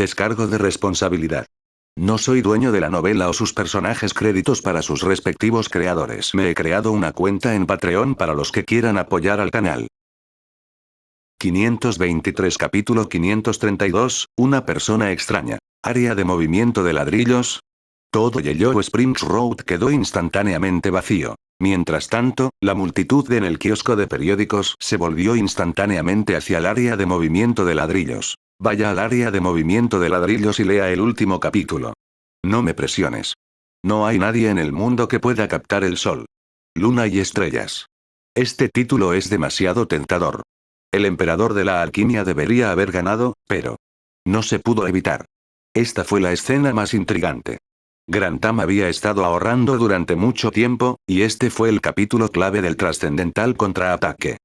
Descargo de responsabilidad. No soy dueño de la novela o sus personajes, créditos para sus respectivos creadores. Me he creado una cuenta en Patreon para los que quieran apoyar al canal. 523 Capítulo 532, una persona extraña. Área de movimiento de ladrillos. Todo Yellow Springs Road quedó instantáneamente vacío. Mientras tanto, la multitud en el kiosco de periódicos se volvió instantáneamente hacia el área de movimiento de ladrillos. Vaya al área de movimiento de ladrillos y lea el último capítulo. No me presiones. No hay nadie en el mundo que pueda captar el sol, luna y estrellas. Este título es demasiado tentador. El emperador de la alquimia debería haber ganado, pero no se pudo evitar. Esta fue la escena más intrigante. Grantham había estado ahorrando durante mucho tiempo, y este fue el capítulo clave del trascendental contraataque.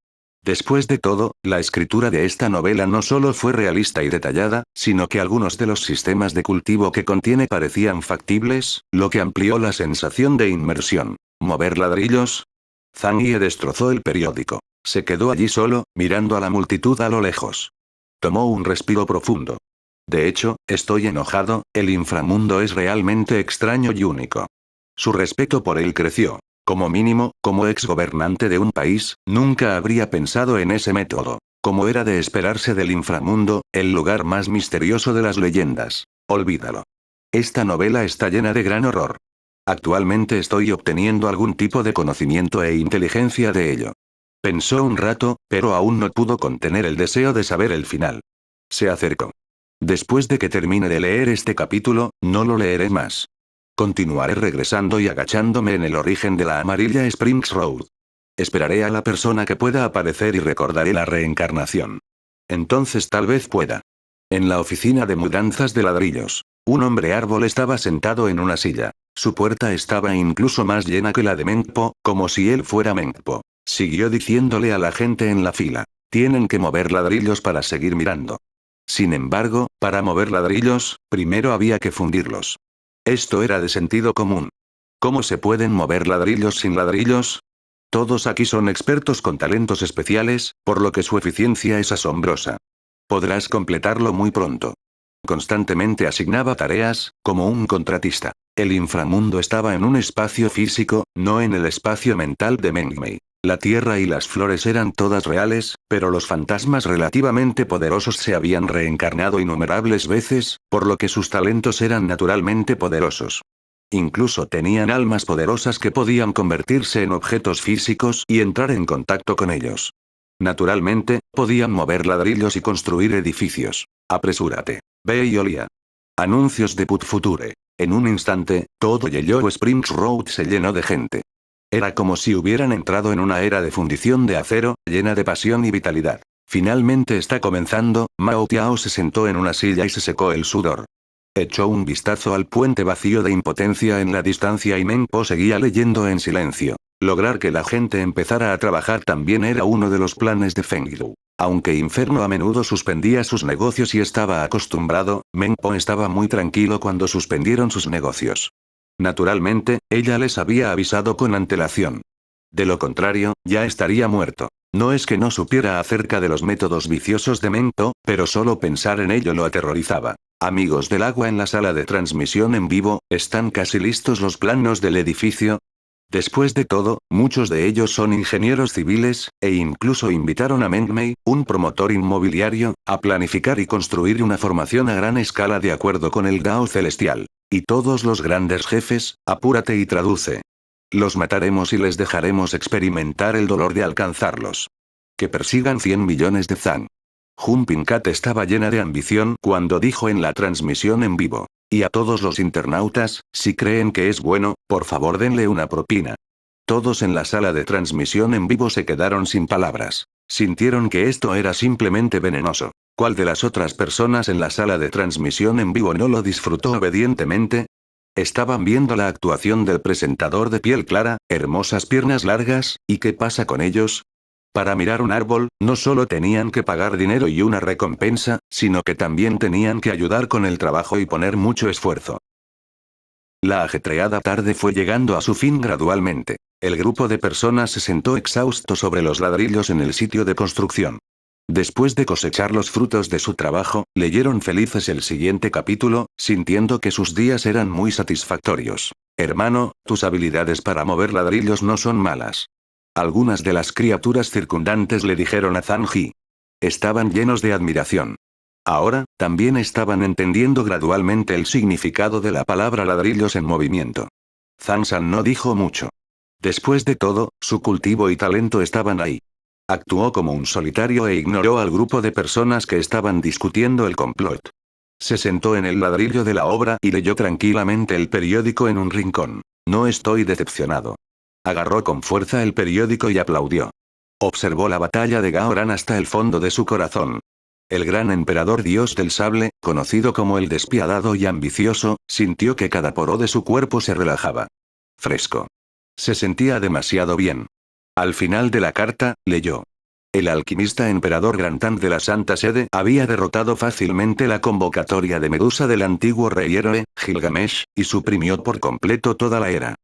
Después de todo, la escritura de esta novela no solo fue realista y detallada, sino que algunos de los sistemas de cultivo que contiene parecían factibles, lo que amplió la sensación de inmersión. ¿Mover ladrillos? Zhang Ye destrozó el periódico. Se quedó allí solo, mirando a la multitud a lo lejos. Tomó un respiro profundo. De hecho, estoy enojado, el inframundo es realmente extraño y único. Su respeto por él creció. Como mínimo, como exgobernante de un país, nunca habría pensado en ese método. Como era de esperarse del inframundo, el lugar más misterioso de las leyendas. Olvídalo. Esta novela está llena de gran horror. Actualmente estoy obteniendo algún tipo de conocimiento e inteligencia de ello. Pensó un rato, pero aún no pudo contener el deseo de saber el final. Se acercó. Después de que termine de leer este capítulo, no lo leeré más. Continuaré regresando y agachándome en el origen de la amarilla Springs Road. Esperaré a la persona que pueda aparecer y recordaré la reencarnación. Entonces tal vez pueda. En la oficina de mudanzas de ladrillos, un hombre árbol estaba sentado en una silla. Su puerta estaba incluso más llena que la de Mengpo, como si él fuera Mengpo. Siguió diciéndole a la gente en la fila: tienen que mover ladrillos para seguir mirando. Sin embargo, para mover ladrillos, primero había que fundirlos. Esto era de sentido común. ¿Cómo se pueden mover ladrillos sin ladrillos? Todos aquí son expertos con talentos especiales, por lo que su eficiencia es asombrosa. Podrás completarlo muy pronto. Constantemente asignaba tareas, como un contratista. El inframundo estaba en un espacio físico, no en el espacio mental de Mengmei. La tierra y las flores eran todas reales, pero los fantasmas relativamente poderosos se habían reencarnado innumerables veces, por lo que sus talentos eran naturalmente poderosos. Incluso tenían almas poderosas que podían convertirse en objetos físicos y entrar en contacto con ellos. Naturalmente, podían mover ladrillos y construir edificios. Apresúrate. Ve y olía. Anuncios de Put Future. En un instante, todo Yellow Springs Road se llenó de gente. Era como si hubieran entrado en una era de fundición de acero, llena de pasión y vitalidad. Finalmente está comenzando. Mao Tiao se sentó en una silla y se secó el sudor. Echó un vistazo al puente vacío de impotencia en la distancia y Mengpo seguía leyendo en silencio. Lograr que la gente empezara a trabajar también era uno de los planes de Feng Yu. Aunque Inferno a menudo suspendía sus negocios y estaba acostumbrado, Mengpo estaba muy tranquilo cuando suspendieron sus negocios. Naturalmente, ella les había avisado con antelación. De lo contrario, ya estaría muerto. No es que no supiera acerca de los métodos viciosos de Mengpo, pero solo pensar en ello lo aterrorizaba. Amigos del agua en la sala de transmisión en vivo, ¿están casi listos los planos del edificio? Después de todo, muchos de ellos son ingenieros civiles, e incluso invitaron a Mengmei, un promotor inmobiliario, a planificar y construir una formación a gran escala de acuerdo con el Dao celestial. Y todos los grandes jefes, apúrate y traduce. Los mataremos y les dejaremos experimentar el dolor de alcanzarlos. Que persigan 100 millones de Zan. Jumping Cat estaba llena de ambición cuando dijo en la transmisión en vivo. Y a todos los internautas, si creen que es bueno, por favor denle una propina. Todos en la sala de transmisión en vivo se quedaron sin palabras. Sintieron que esto era simplemente venenoso. ¿Cuál de las otras personas en la sala de transmisión en vivo no lo disfrutó obedientemente? Estaban viendo la actuación del presentador de piel clara, hermosas piernas largas, ¿y qué pasa con ellos? Para mirar un árbol, no solo tenían que pagar dinero y una recompensa, sino que también tenían que ayudar con el trabajo y poner mucho esfuerzo. La ajetreada tarde fue llegando a su fin gradualmente. El grupo de personas se sentó exhausto sobre los ladrillos en el sitio de construcción. Después de cosechar los frutos de su trabajo, leyeron felices el siguiente capítulo, sintiendo que sus días eran muy satisfactorios. Hermano, tus habilidades para mover ladrillos no son malas. Algunas de las criaturas circundantes le dijeron a Zanji. Estaban llenos de admiración. Ahora, también estaban entendiendo gradualmente el significado de la palabra ladrillos en movimiento. Zansan no dijo mucho. Después de todo, su cultivo y talento estaban ahí. Actuó como un solitario e ignoró al grupo de personas que estaban discutiendo el complot. Se sentó en el ladrillo de la obra y leyó tranquilamente el periódico en un rincón. No estoy decepcionado. Agarró con fuerza el periódico y aplaudió. Observó la batalla de Gaoran hasta el fondo de su corazón. El gran emperador dios del sable, conocido como el despiadado y ambicioso, sintió que cada poro de su cuerpo se relajaba. Fresco. Se sentía demasiado bien. Al final de la carta, leyó. El alquimista emperador Grantan de la Santa Sede había derrotado fácilmente la convocatoria de Medusa del antiguo rey héroe, Gilgamesh, y suprimió por completo toda la era.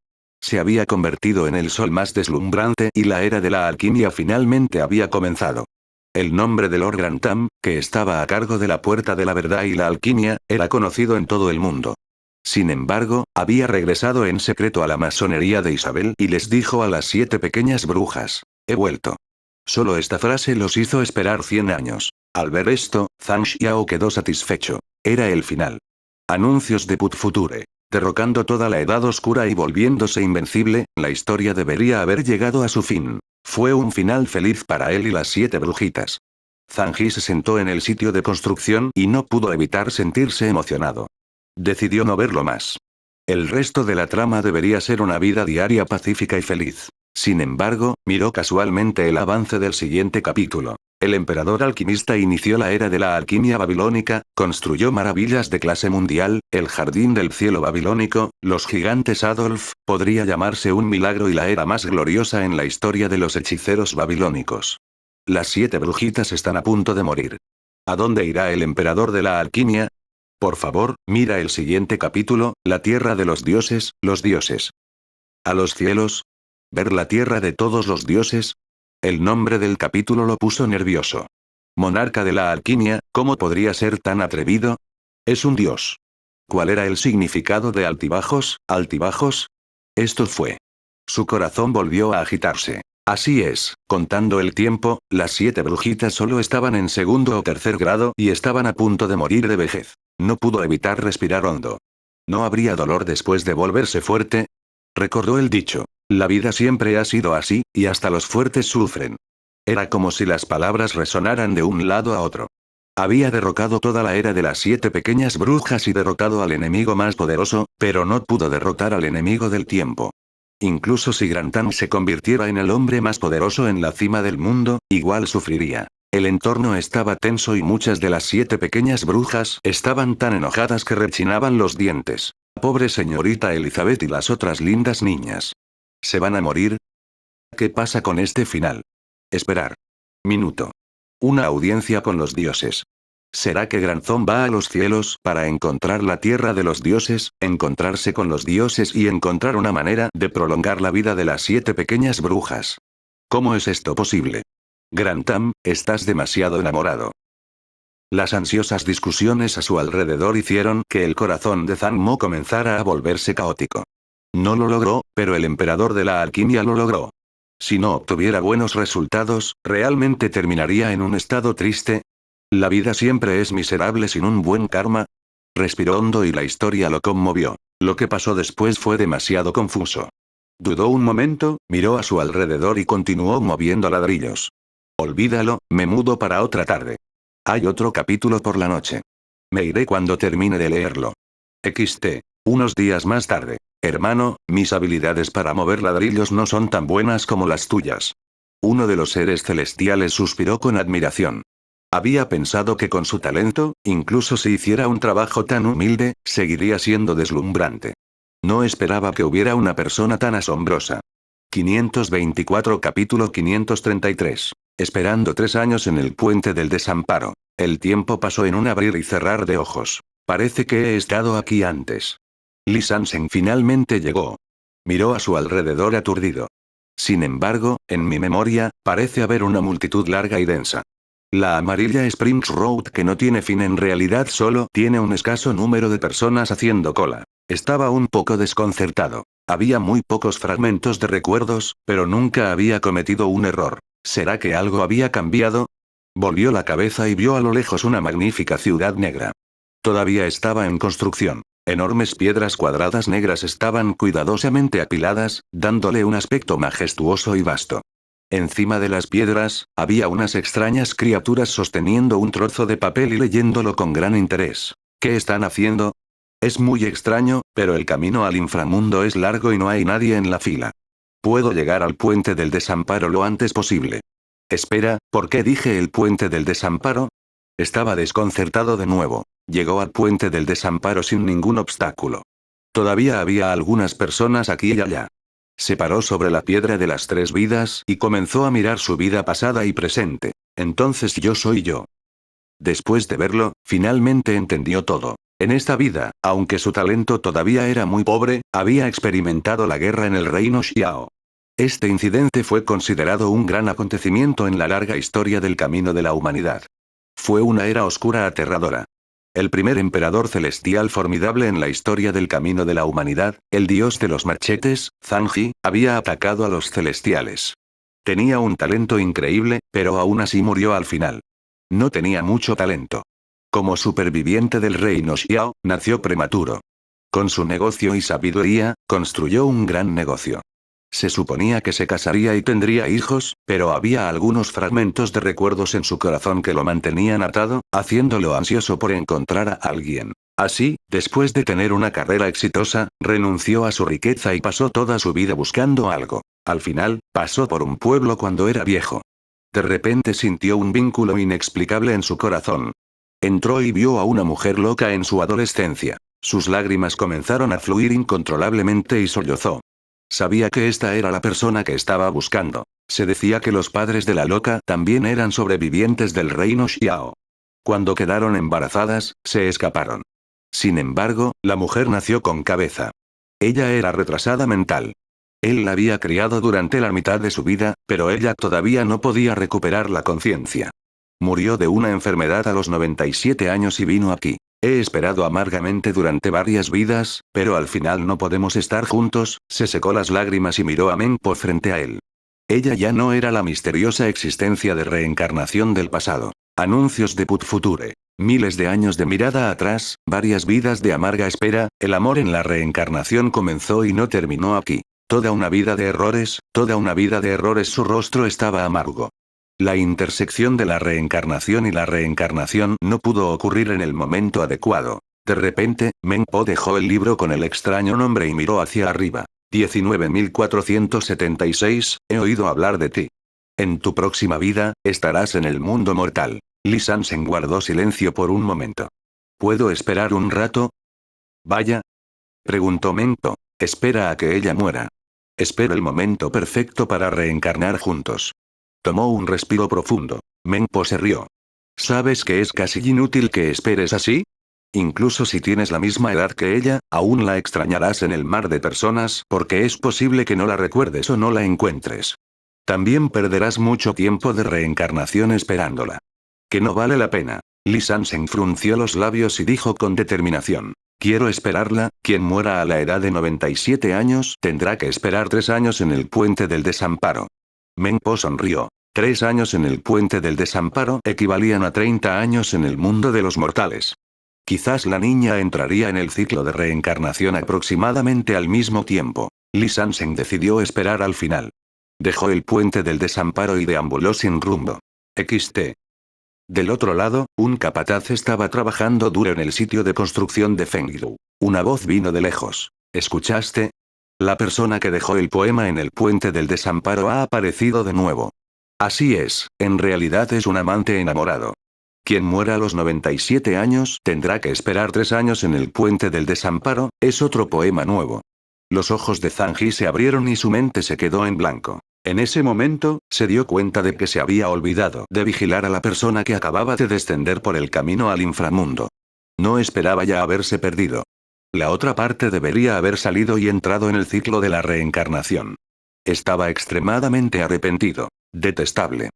Se había convertido en el sol más deslumbrante y la era de la alquimia finalmente había comenzado. El nombre de Lord Grantham, que estaba a cargo de la Puerta de la Verdad y la alquimia, era conocido en todo el mundo. Sin embargo, había regresado en secreto a la masonería de Isabel y les dijo a las 7 pequeñas brujas, he vuelto. Solo esta frase los hizo esperar 100 años. Al ver esto, Zhang Xiao quedó satisfecho. Era el final. Anuncios de Put Future. Derrocando toda la Edad Oscura y volviéndose invencible, la historia debería haber llegado a su fin. Fue un final feliz para él y las 7 brujitas. Zanji se sentó en el sitio de construcción y no pudo evitar sentirse emocionado. Decidió no verlo más. El resto de la trama debería ser una vida diaria pacífica y feliz. Sin embargo, miró casualmente el avance del siguiente capítulo. El emperador alquimista inició la era de la alquimia babilónica, construyó maravillas de clase mundial, el jardín del cielo babilónico, los gigantes Adolf, podría llamarse un milagro y la era más gloriosa en la historia de los hechiceros babilónicos. Las 7 brujitas están a punto de morir. ¿A dónde irá el emperador de la alquimia? Por favor, mira el siguiente capítulo, la tierra de los dioses, los dioses. ¿A los cielos? ¿Ver la tierra de todos los dioses? El nombre del capítulo lo puso nervioso. Monarca de la alquimia, ¿cómo podría ser tan atrevido? Es un dios. ¿Cuál era el significado de altibajos, altibajos? Esto fue. Su corazón volvió a agitarse. Así es, contando el tiempo, las 7 brujitas solo estaban en segundo o tercer grado y estaban a punto de morir de vejez. No pudo evitar respirar hondo. ¿No habría dolor después de volverse fuerte? Recordó el dicho. La vida siempre ha sido así, y hasta los fuertes sufren. Era como si las palabras resonaran de un lado a otro. Había derrocado toda la era de las 7 pequeñas brujas y derrotado al enemigo más poderoso, pero no pudo derrotar al enemigo del tiempo. Incluso si Grantham se convirtiera en el hombre más poderoso en la cima del mundo, igual sufriría. El entorno estaba tenso y muchas de las 7 pequeñas brujas estaban tan enojadas que rechinaban los dientes. Pobre señorita Elizabeth y las otras lindas niñas. ¿Se van a morir? ¿Qué pasa con este final? Esperar. Minuto. Una audiencia con los dioses. ¿Será que Grantham va a los cielos para encontrar la tierra de los dioses, encontrarse con los dioses y encontrar una manera de prolongar la vida de las 7 pequeñas brujas? ¿Cómo es esto posible? Grantham, estás demasiado enamorado. Las ansiosas discusiones a su alrededor hicieron que el corazón de Zhang Mo comenzara a volverse caótico. No lo logró, pero el emperador de la alquimia lo logró. Si no obtuviera buenos resultados, ¿realmente terminaría en un estado triste? ¿La vida siempre es miserable sin un buen karma? Respiró hondo y la historia lo conmovió. Lo que pasó después fue demasiado confuso. Dudó un momento, miró a su alrededor y continuó moviendo ladrillos. Olvídalo, me mudo para otra tarde. Hay otro capítulo por la noche. Me iré cuando termine de leerlo. XT. Unos días más tarde. Hermano, mis habilidades para mover ladrillos no son tan buenas como las tuyas. Uno de los seres celestiales suspiró con admiración. Había pensado que con su talento, incluso si hiciera un trabajo tan humilde, seguiría siendo deslumbrante. No esperaba que hubiera una persona tan asombrosa. 524 capítulo 533. Esperando 3 años en el puente del desamparo. El tiempo pasó en un abrir y cerrar de ojos. Parece que he estado aquí antes. Li Sansen finalmente llegó. Miró a su alrededor aturdido. Sin embargo, en mi memoria, parece haber una multitud larga y densa. La amarilla Springs Road que no tiene fin en realidad solo tiene un escaso número de personas haciendo cola. Estaba un poco desconcertado. Había muy pocos fragmentos de recuerdos, pero nunca había cometido un error. ¿Será que algo había cambiado? Volvió la cabeza y vio a lo lejos una magnífica ciudad negra. Todavía estaba en construcción. Enormes piedras cuadradas negras estaban cuidadosamente apiladas, dándole un aspecto majestuoso y vasto. Encima de las piedras, había unas extrañas criaturas sosteniendo un trozo de papel y leyéndolo con gran interés. ¿Qué están haciendo? Es muy extraño, pero el camino al inframundo es largo y no hay nadie en la fila. Puedo llegar al puente del desamparo lo antes posible. Espera, ¿por qué dije el puente del desamparo? Estaba desconcertado de nuevo. Llegó al puente del desamparo sin ningún obstáculo. Todavía había algunas personas aquí y allá. Se paró sobre la piedra de las 3 vidas y comenzó a mirar su vida pasada y presente. Entonces yo soy yo. Después de verlo, finalmente entendió todo. En esta vida, aunque su talento todavía era muy pobre, había experimentado la guerra en el reino Xiao. Este incidente fue considerado un gran acontecimiento en la larga historia del camino de la humanidad. Fue una era oscura aterradora. El primer emperador celestial formidable en la historia del camino de la humanidad, el dios de los machetes, Zhangji, había atacado a los celestiales. Tenía un talento increíble, pero aún así murió al final. No tenía mucho talento. Como superviviente del reino Xiao, nació prematuro. Con su negocio y sabiduría, construyó un gran negocio. Se suponía que se casaría y tendría hijos, pero había algunos fragmentos de recuerdos en su corazón que lo mantenían atado, haciéndolo ansioso por encontrar a alguien. Así, después de tener una carrera exitosa, renunció a su riqueza y pasó toda su vida buscando algo. Al final, pasó por un pueblo cuando era viejo. De repente sintió un vínculo inexplicable en su corazón. Entró y vio a una mujer loca en su adolescencia. Sus lágrimas comenzaron a fluir incontrolablemente y sollozó. Sabía que esta era la persona que estaba buscando. Se decía que los padres de la loca también eran sobrevivientes del reino Xiao. Cuando quedaron embarazadas, se escaparon. Sin embargo, la mujer nació con cabeza. Ella era retrasada mental. Él la había criado durante la mitad de su vida, pero ella todavía no podía recuperar la conciencia. Murió de una enfermedad a los 97 años y vino aquí. He esperado amargamente durante varias vidas, pero al final no podemos estar juntos. Se secó las lágrimas y miró a Menpo frente a él. Ella ya no era la misteriosa existencia de reencarnación del pasado. Anuncios de Put Future. Miles de años de mirada atrás, varias vidas de amarga espera, el amor en la reencarnación comenzó y no terminó aquí. Toda una vida de errores, su rostro estaba amargo. La intersección de la reencarnación y la reencarnación no pudo ocurrir en el momento adecuado. De repente, Menpo dejó el libro con el extraño nombre y miró hacia arriba. 19.476, he oído hablar de ti. En tu próxima vida, estarás en el mundo mortal. Li Sansen guardó silencio por un momento. ¿Puedo esperar un rato? Vaya. Preguntó Menpo. Espera a que ella muera. Espera el momento perfecto para reencarnar juntos. Tomó un respiro profundo. Menpo se rió. ¿Sabes que es casi inútil que esperes así? Incluso si tienes la misma edad que ella, aún la extrañarás en el mar de personas porque es posible que no la recuerdes o no la encuentres. También perderás mucho tiempo de reencarnación esperándola. Que no vale la pena. Li Sansen frunció los labios y dijo con determinación. Quiero esperarla. Quien muera a la edad de 97 años tendrá que esperar 3 años en el puente del desamparo. Menpo sonrió. 3 años en el puente del desamparo equivalían a 30 años en el mundo de los mortales. Quizás la niña entraría en el ciclo de reencarnación aproximadamente al mismo tiempo. Li Sansen decidió esperar al final. Dejó el puente del desamparo y deambuló sin rumbo. XT. Del otro lado, un capataz estaba trabajando duro en el sitio de construcción de Fengdu. Una voz vino de lejos. ¿Escuchaste? La persona que dejó el poema en el puente del desamparo ha aparecido de nuevo. Así es, en realidad es un amante enamorado. Quien muera a los 97 años tendrá que esperar 3 años en el puente del desamparo, es otro poema nuevo. Los ojos de Zhangji se abrieron y su mente se quedó en blanco. En ese momento, se dio cuenta de que se había olvidado de vigilar a la persona que acababa de descender por el camino al inframundo. No esperaba ya haberse perdido. La otra parte debería haber salido y entrado en el ciclo de la reencarnación. Estaba extremadamente arrepentido. Detestable.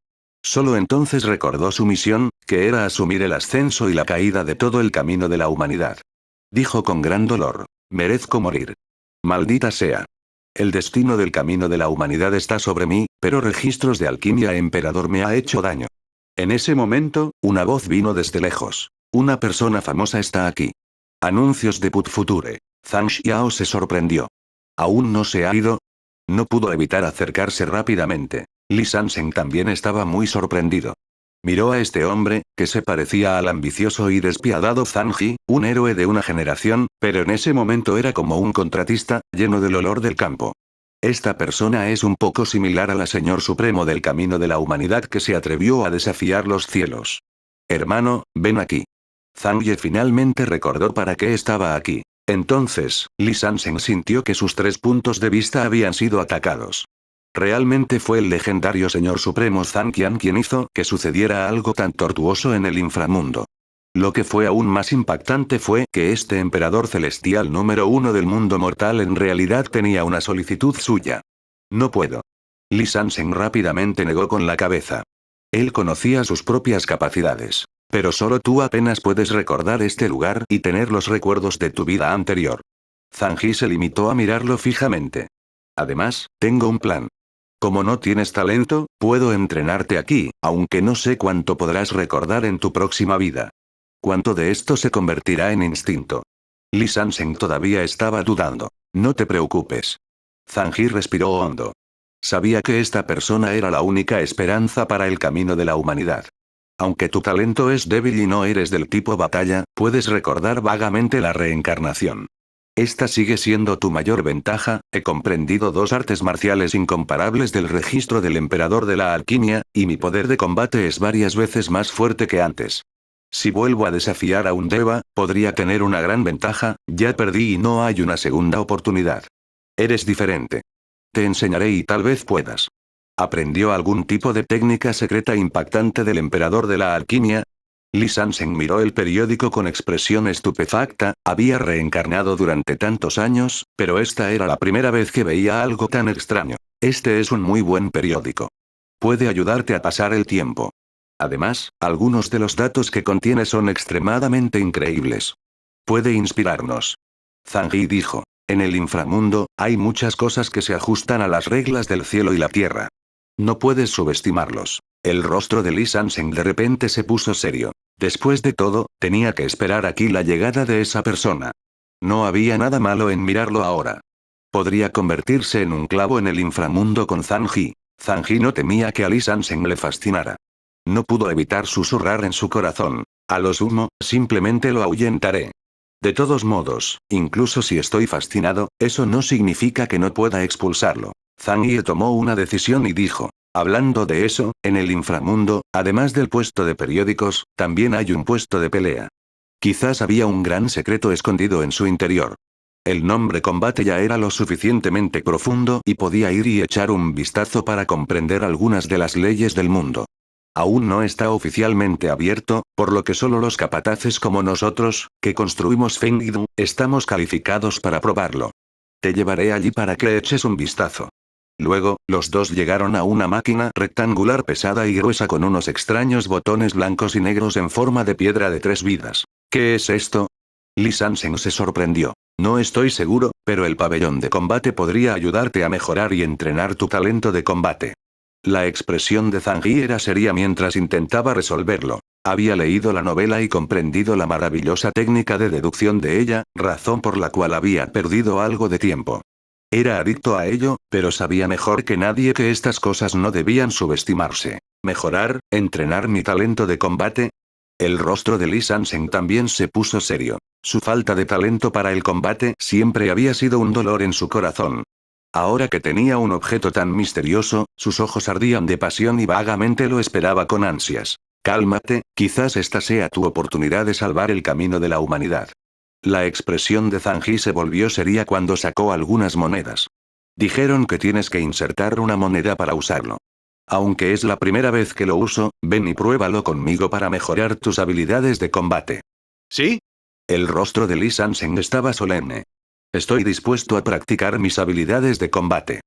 Solo entonces recordó su misión, que era asumir el ascenso y la caída de todo el camino de la humanidad. Dijo con gran dolor: merezco morir. Maldita sea. El destino del camino de la humanidad está sobre mí, pero registros de alquimia emperador me ha hecho daño. En ese momento, una voz vino desde lejos. Una persona famosa está aquí. Anuncios de Put Future. Zhang Xiao se sorprendió. ¿Aún no se ha ido? No pudo evitar acercarse rápidamente. Li Sansheng también estaba muy sorprendido. Miró a este hombre, que se parecía al ambicioso y despiadado Zhang Ji, un héroe de una generación, pero en ese momento era como un contratista, lleno del olor del campo. Esta persona es un poco similar a la Señor Supremo del Camino de la Humanidad que se atrevió a desafiar los cielos. Hermano, ven aquí. Zhang Ye finalmente recordó para qué estaba aquí. Entonces, Li Sansheng sintió que sus 3 puntos de vista habían sido atacados. Realmente fue el legendario Señor Supremo Zhang Qian quien hizo que sucediera algo tan tortuoso en el inframundo. Lo que fue aún más impactante fue que este emperador celestial número 1 del mundo mortal en realidad tenía una solicitud suya. No puedo. Li Sansheng rápidamente negó con la cabeza. Él conocía sus propias capacidades. Pero solo tú apenas puedes recordar este lugar y tener los recuerdos de tu vida anterior. Zhang Ji se limitó a mirarlo fijamente. Además, tengo un plan. Como no tienes talento, puedo entrenarte aquí, aunque no sé cuánto podrás recordar en tu próxima vida. ¿Cuánto de esto se convertirá en instinto? Li Sansheng todavía estaba dudando. No te preocupes. Zhang Ji respiró hondo. Sabía que esta persona era la única esperanza para el camino de la humanidad. Aunque tu talento es débil y no eres del tipo batalla, puedes recordar vagamente la reencarnación. Esta sigue siendo tu mayor ventaja. He comprendido 2 artes marciales incomparables del registro del emperador de la alquimia, y mi poder de combate es varias veces más fuerte que antes. Si vuelvo a desafiar a un Deva, podría tener una gran ventaja. Ya perdí y no hay una segunda oportunidad. Eres diferente. Te enseñaré y tal vez puedas. ¿Aprendió algún tipo de técnica secreta impactante del emperador de la alquimia? Li Sansheng miró el periódico con expresión estupefacta. Había reencarnado durante tantos años, pero esta era la primera vez que veía algo tan extraño. Este es un muy buen periódico. Puede ayudarte a pasar el tiempo. Además, algunos de los datos que contiene son extremadamente increíbles. Puede inspirarnos. Zhang Ji dijo. En el inframundo, hay muchas cosas que se ajustan a las reglas del cielo y la tierra. No puedes subestimarlos. El rostro de Li Sansheng de repente se puso serio. Después de todo, tenía que esperar aquí la llegada de esa persona. No había nada malo en mirarlo ahora. Podría convertirse en un clavo en el inframundo con Zhang Ji. Zhang Ji no temía que a Li Sansheng le fascinara. No pudo evitar susurrar en su corazón. A lo sumo, simplemente lo ahuyentaré. De todos modos, incluso si estoy fascinado, eso no significa que no pueda expulsarlo. Zhang Yi tomó una decisión y dijo. Hablando de eso, en el inframundo, además del puesto de periódicos, también hay un puesto de pelea. Quizás había un gran secreto escondido en su interior. El nombre combate ya era lo suficientemente profundo y podía ir y echar un vistazo para comprender algunas de las leyes del mundo. Aún no está oficialmente abierto, por lo que solo los capataces como nosotros, que construimos Fengdu, estamos calificados para probarlo. Te llevaré allí para que eches un vistazo. Luego, los dos llegaron a una máquina rectangular pesada y gruesa con unos extraños botones blancos y negros en forma de piedra de 3 vidas. ¿Qué es esto? Li Sansheng se sorprendió. No estoy seguro, pero el pabellón de combate podría ayudarte a mejorar y entrenar tu talento de combate. La expresión de Zhang Ji era seria mientras intentaba resolverlo. Había leído la novela y comprendido la maravillosa técnica de deducción de ella, razón por la cual había perdido algo de tiempo. Era adicto a ello, pero sabía mejor que nadie que estas cosas no debían subestimarse. ¿Mejorar, entrenar mi talento de combate? El rostro de Li Sansheng también se puso serio. Su falta de talento para el combate siempre había sido un dolor en su corazón. Ahora que tenía un objeto tan misterioso, sus ojos ardían de pasión y vagamente lo esperaba con ansias. Cálmate, quizás esta sea tu oportunidad de salvar el camino de la humanidad. La expresión de Zhang Ji se volvió seria cuando sacó algunas monedas. Dijeron que tienes que insertar una moneda para usarlo. Aunque es la primera vez que lo uso, ven y pruébalo conmigo para mejorar tus habilidades de combate. ¿Sí? El rostro de Li Sansheng estaba solemne. Estoy dispuesto a practicar mis habilidades de combate.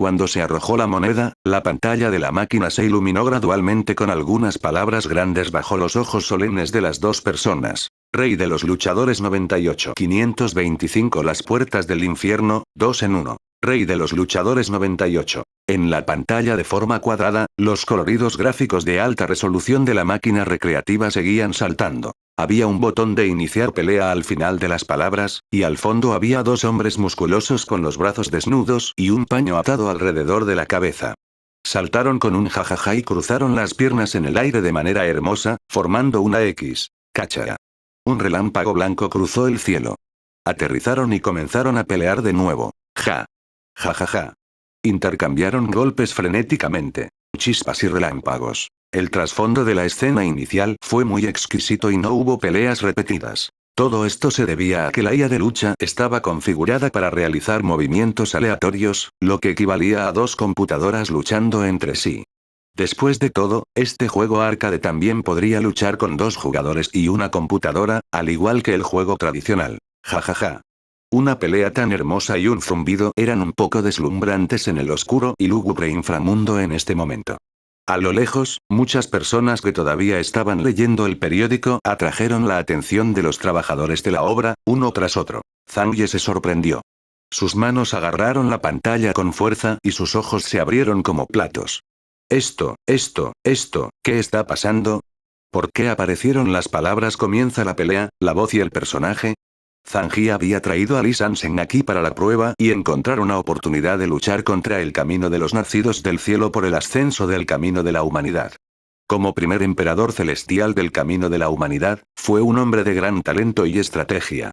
Cuando se arrojó la moneda, la pantalla de la máquina se iluminó gradualmente con algunas palabras grandes bajo los ojos solemnes de las dos personas. Rey de los luchadores 98. 525. Las puertas del infierno, 2 en 1. Rey de los luchadores 98. En la pantalla de forma cuadrada, los coloridos gráficos de alta resolución de la máquina recreativa seguían saltando. Había un botón de iniciar pelea al final de las palabras, y al fondo había dos hombres musculosos con los brazos desnudos y un paño atado alrededor de la cabeza. Saltaron con un jajaja y cruzaron las piernas en el aire de manera hermosa, formando una X. Cacha. Un relámpago blanco cruzó el cielo. Aterrizaron y comenzaron a pelear de nuevo. Ja. Ja ja ja. Intercambiaron golpes frenéticamente. Chispas y relámpagos. El trasfondo de la escena inicial fue muy exquisito y no hubo peleas repetidas. Todo esto se debía a que la IA de lucha estaba configurada para realizar movimientos aleatorios, lo que equivalía a dos computadoras luchando entre sí. Después de todo, este juego arcade también podría luchar con dos jugadores y una computadora, al igual que el juego tradicional. Jajaja. Una pelea tan hermosa y un zumbido eran un poco deslumbrantes en el oscuro y lúgubre inframundo en este momento. A lo lejos, muchas personas que todavía estaban leyendo el periódico atrajeron la atención de los trabajadores de la obra, uno tras otro. Zhang se sorprendió. Sus manos agarraron la pantalla con fuerza y sus ojos se abrieron como platos. Esto, ¿qué está pasando? ¿Por qué aparecieron las palabras comienza la pelea, la voz y el personaje? Zhang Yi había traído a Li Sansen aquí para la prueba y encontrar una oportunidad de luchar contra el camino de los nacidos del cielo por el ascenso del camino de la humanidad. Como primer emperador celestial del camino de la humanidad, fue un hombre de gran talento y estrategia.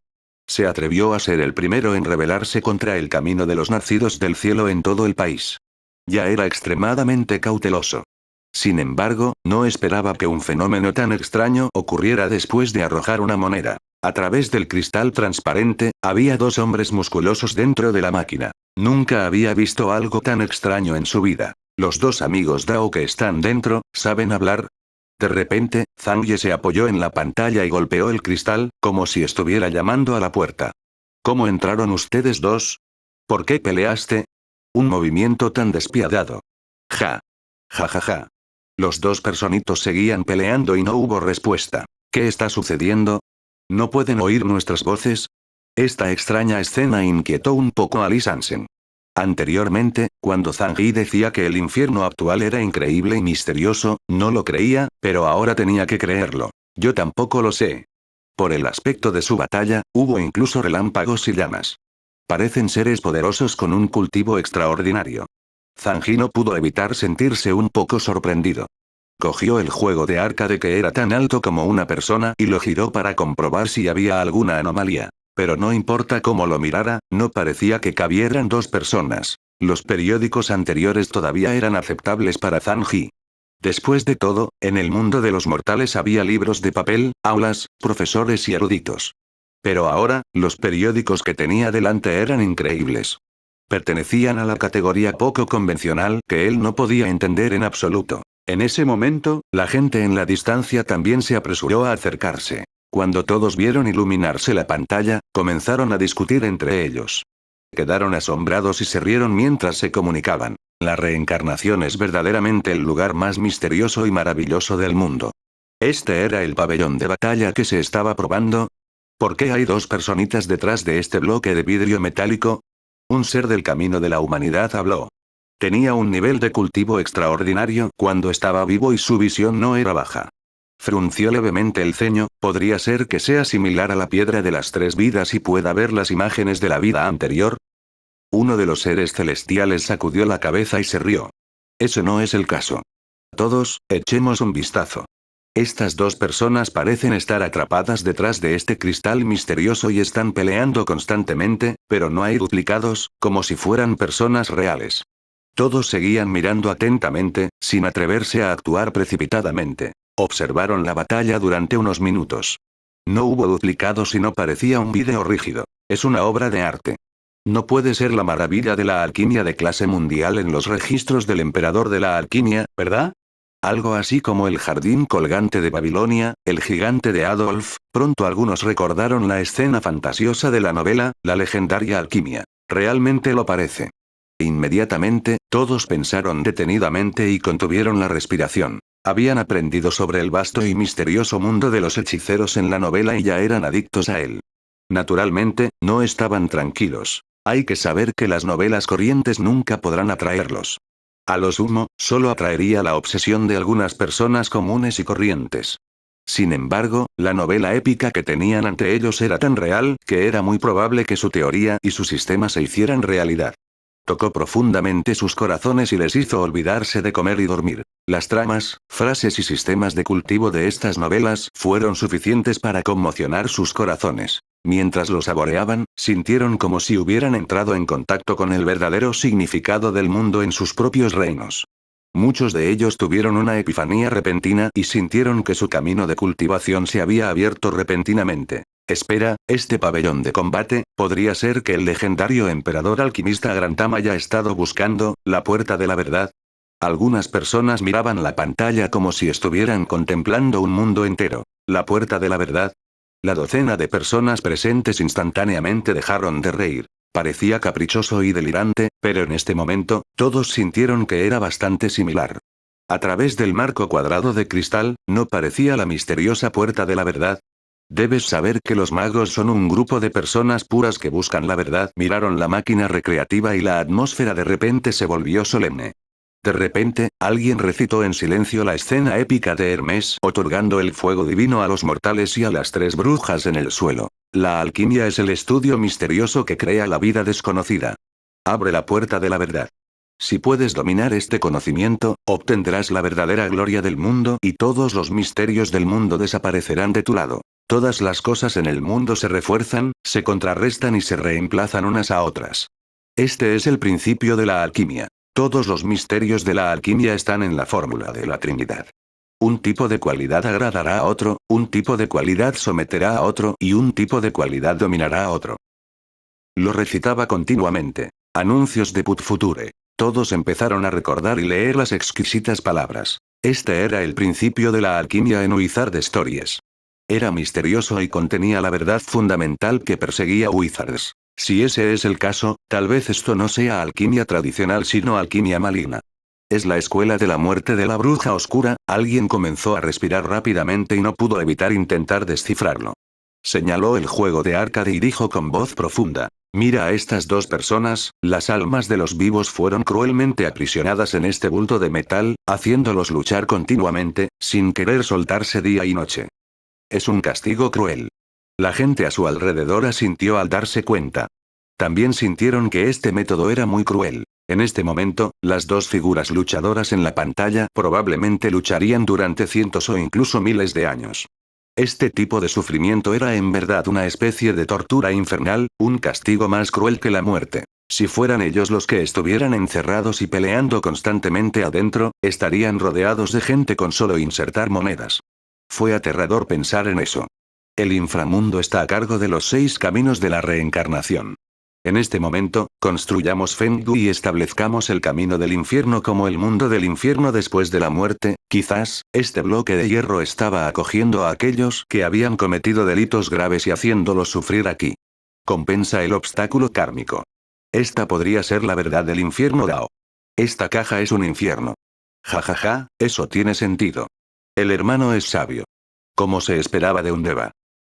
Se atrevió a ser el primero en rebelarse contra el camino de los nacidos del cielo en todo el país. Ya era extremadamente cauteloso. Sin embargo, no esperaba que un fenómeno tan extraño ocurriera después de arrojar una moneda. A través del cristal transparente, había dos hombres musculosos dentro de la máquina. Nunca había visto algo tan extraño en su vida. Los dos amigos Dao que están dentro, ¿saben hablar? De repente, Zhang Yi se apoyó en la pantalla y golpeó el cristal, como si estuviera llamando a la puerta. ¿Cómo entraron ustedes dos? ¿Por qué peleaste? Un movimiento tan despiadado. Ja. Ja ja ja. Los dos personitos seguían peleando y no hubo respuesta. ¿Qué está sucediendo? ¿No pueden oír nuestras voces? Esta extraña escena inquietó un poco a Li Sansen. Anteriormente, cuando Zhang Yi decía que el infierno actual era increíble y misterioso, no lo creía, pero ahora tenía que creerlo. Yo tampoco lo sé. Por el aspecto de su batalla, hubo incluso relámpagos y llamas. Parecen seres poderosos con un cultivo extraordinario. Zhang Yi no pudo evitar sentirse un poco sorprendido. Cogió el juego de arcade que era tan alto como una persona y lo giró para comprobar si había alguna anomalía. Pero no importa cómo lo mirara, no parecía que cabieran dos personas. Los periódicos anteriores todavía eran aceptables para Zhang Yi. Después de todo, en el mundo de los mortales había libros de papel, aulas, profesores y eruditos. Pero ahora, los periódicos que tenía delante eran increíbles. Pertenecían a la categoría poco convencional que él no podía entender en absoluto. En ese momento, la gente en la distancia también se apresuró a acercarse. Cuando todos vieron iluminarse la pantalla, comenzaron a discutir entre ellos. Quedaron asombrados y se rieron mientras se comunicaban. La reencarnación es verdaderamente el lugar más misterioso y maravilloso del mundo. ¿Este era el pabellón de batalla que se estaba probando? ¿Por qué hay dos personitas detrás de este bloque de vidrio metálico? Un ser del camino de la humanidad habló. Tenía un nivel de cultivo extraordinario cuando estaba vivo y su visión no era baja. Frunció levemente el ceño, podría ser que sea similar a la piedra de las tres vidas y pueda ver las imágenes de la vida anterior. Uno de los seres celestiales sacudió la cabeza y se rió. Ese no es el caso. Todos, echemos un vistazo. Estas dos personas parecen estar atrapadas detrás de este cristal misterioso y están peleando constantemente, pero no hay duplicados, como si fueran personas reales. Todos seguían mirando atentamente, sin atreverse a actuar precipitadamente. Observaron la batalla durante unos minutos. No hubo duplicados y no parecía un vídeo rígido. Es una obra de arte. No puede ser la maravilla de la alquimia de clase mundial en los registros del emperador de la alquimia, ¿verdad? Algo así como el jardín colgante de Babilonia, el gigante de Adolf. Pronto algunos recordaron la escena fantasiosa de la novela, la legendaria alquimia. Realmente lo parece. Inmediatamente, todos pensaron detenidamente y contuvieron la respiración. Habían aprendido sobre el vasto y misterioso mundo de los hechiceros en la novela y ya eran adictos a él. Naturalmente, no estaban tranquilos. Hay que saber que las novelas corrientes nunca podrán atraerlos. A lo sumo, solo atraería la obsesión de algunas personas comunes y corrientes. Sin embargo, la novela épica que tenían ante ellos era tan real que era muy probable que su teoría y su sistema se hicieran realidad. Tocó profundamente sus corazones y les hizo olvidarse de comer y dormir. Las tramas, frases y sistemas de cultivo de estas novelas fueron suficientes para conmocionar sus corazones. Mientras lo saboreaban, sintieron como si hubieran entrado en contacto con el verdadero significado del mundo en sus propios reinos. Muchos de ellos tuvieron una epifanía repentina y sintieron que su camino de cultivación se había abierto repentinamente. Espera, este pabellón de combate, ¿podría ser que el legendario emperador alquimista Grantam haya estado buscando la puerta de la verdad? Algunas personas miraban la pantalla como si estuvieran contemplando un mundo entero. ¿La puerta de la verdad? La docena de personas presentes instantáneamente dejaron de reír. Parecía caprichoso y delirante, pero en este momento, todos sintieron que era bastante similar. A través del marco cuadrado de cristal, ¿no parecía la misteriosa puerta de la verdad? Debes saber que los magos son un grupo de personas puras que buscan la verdad. Miraron la máquina recreativa y la atmósfera de repente se volvió solemne. De repente, alguien recitó en silencio la escena épica de Hermes, otorgando el fuego divino a los mortales y a las tres brujas en el suelo. La alquimia es el estudio misterioso que crea la vida desconocida. Abre la puerta de la verdad. Si puedes dominar este conocimiento, obtendrás la verdadera gloria del mundo y todos los misterios del mundo desaparecerán de tu lado. Todas las cosas en el mundo se refuerzan, se contrarrestan y se reemplazan unas a otras. Este es el principio de la alquimia. Todos los misterios de la alquimia están en la fórmula de la Trinidad. Un tipo de cualidad agradará a otro, un tipo de cualidad someterá a otro y un tipo de cualidad dominará a otro. Lo recitaba continuamente. Anuncios de Put Future. Todos empezaron a recordar y leer las exquisitas palabras. Este era el principio de la alquimia en Wizard Stories. Era misterioso y contenía la verdad fundamental que perseguía Wizards. Si ese es el caso, tal vez esto no sea alquimia tradicional sino alquimia maligna. Es la escuela de la muerte de la bruja oscura. Alguien comenzó a respirar rápidamente y no pudo evitar intentar descifrarlo. Señaló el juego de arcade y dijo con voz profunda: mira a estas dos personas, las almas de los vivos fueron cruelmente aprisionadas en este bulto de metal, haciéndolos luchar continuamente, sin querer soltarse día y noche. Es un castigo cruel. La gente a su alrededor asintió al darse cuenta. También sintieron que este método era muy cruel. En este momento, las dos figuras luchadoras en la pantalla probablemente lucharían durante cientos o incluso miles de años. Este tipo de sufrimiento era en verdad una especie de tortura infernal, un castigo más cruel que la muerte. Si fueran ellos los que estuvieran encerrados y peleando constantemente adentro, estarían rodeados de gente con solo insertar monedas. Fue aterrador pensar en eso. El inframundo está a cargo de los 6 caminos de la reencarnación. En este momento, construyamos Fengdu y establezcamos el camino del infierno como el mundo del infierno después de la muerte. Quizás, este bloque de hierro estaba acogiendo a aquellos que habían cometido delitos graves y haciéndolos sufrir aquí. Compensa el obstáculo kármico. Esta podría ser la verdad del infierno Dao. Esta caja es un infierno. Jajaja, eso tiene sentido. El hermano es sabio. Como se esperaba de un deva.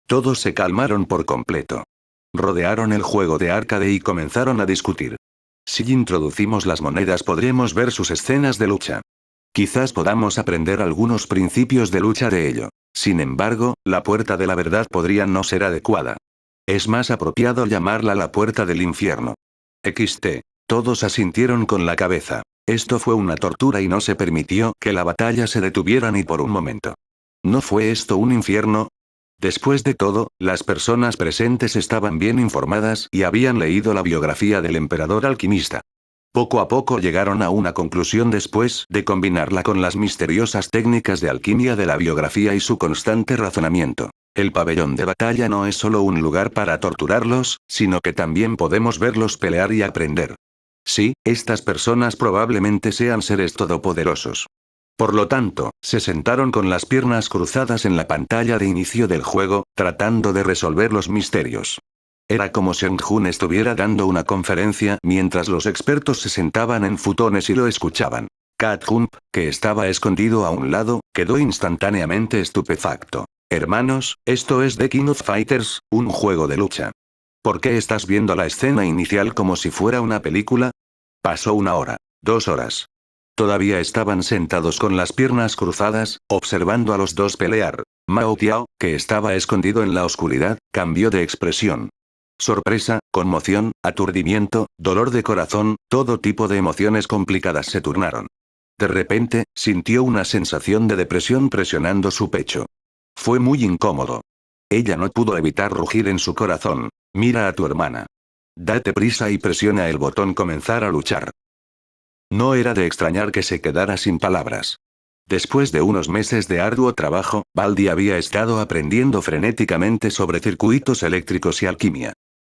Todos se calmaron por completo. Rodearon el juego de arcade y comenzaron a discutir. Si introducimos las monedas podremos ver sus escenas de lucha. Quizás podamos aprender algunos principios de lucha de ello. Sin embargo, la puerta de la verdad podría no ser adecuada. Es más apropiado llamarla la puerta del infierno. XT. Todos asintieron con la cabeza. Esto fue una tortura y no se permitió que la batalla se detuviera ni por un momento. ¿No fue esto un infierno? Después de todo, las personas presentes estaban bien informadas y habían leído la biografía del emperador alquimista. Poco a poco llegaron a una conclusión después de combinarla con las misteriosas técnicas de alquimia de la biografía y su constante razonamiento. El pabellón de batalla no es solo un lugar para torturarlos, sino que también podemos verlos pelear y aprender. Sí, estas personas probablemente sean seres todopoderosos. Por lo tanto, se sentaron con las piernas cruzadas en la pantalla de inicio del juego, tratando de resolver los misterios. Era como si Jun estuviera dando una conferencia mientras los expertos se sentaban en futones y lo escuchaban. Cat Hump, que estaba escondido a un lado, quedó instantáneamente estupefacto. Hermanos, esto es The King of Fighters, un juego de lucha. ¿Por qué estás viendo la escena inicial como si fuera una película? Pasó 1 hora, 2 horas. Todavía estaban sentados con las piernas cruzadas, observando a los dos pelear. Mao Tiao, que estaba escondido en la oscuridad, cambió de expresión. Sorpresa, conmoción, aturdimiento, dolor de corazón, todo tipo de emociones complicadas se turnaron. De repente, sintió una sensación de depresión presionando su pecho. Fue muy incómodo. Ella no pudo evitar rugir en su corazón. Mira a tu hermana. Date prisa y presiona el botón comenzar a luchar. No era de extrañar que se quedara sin palabras. Después de unos meses de arduo trabajo, Baldi había estado aprendiendo frenéticamente sobre circuitos eléctricos y alquimia.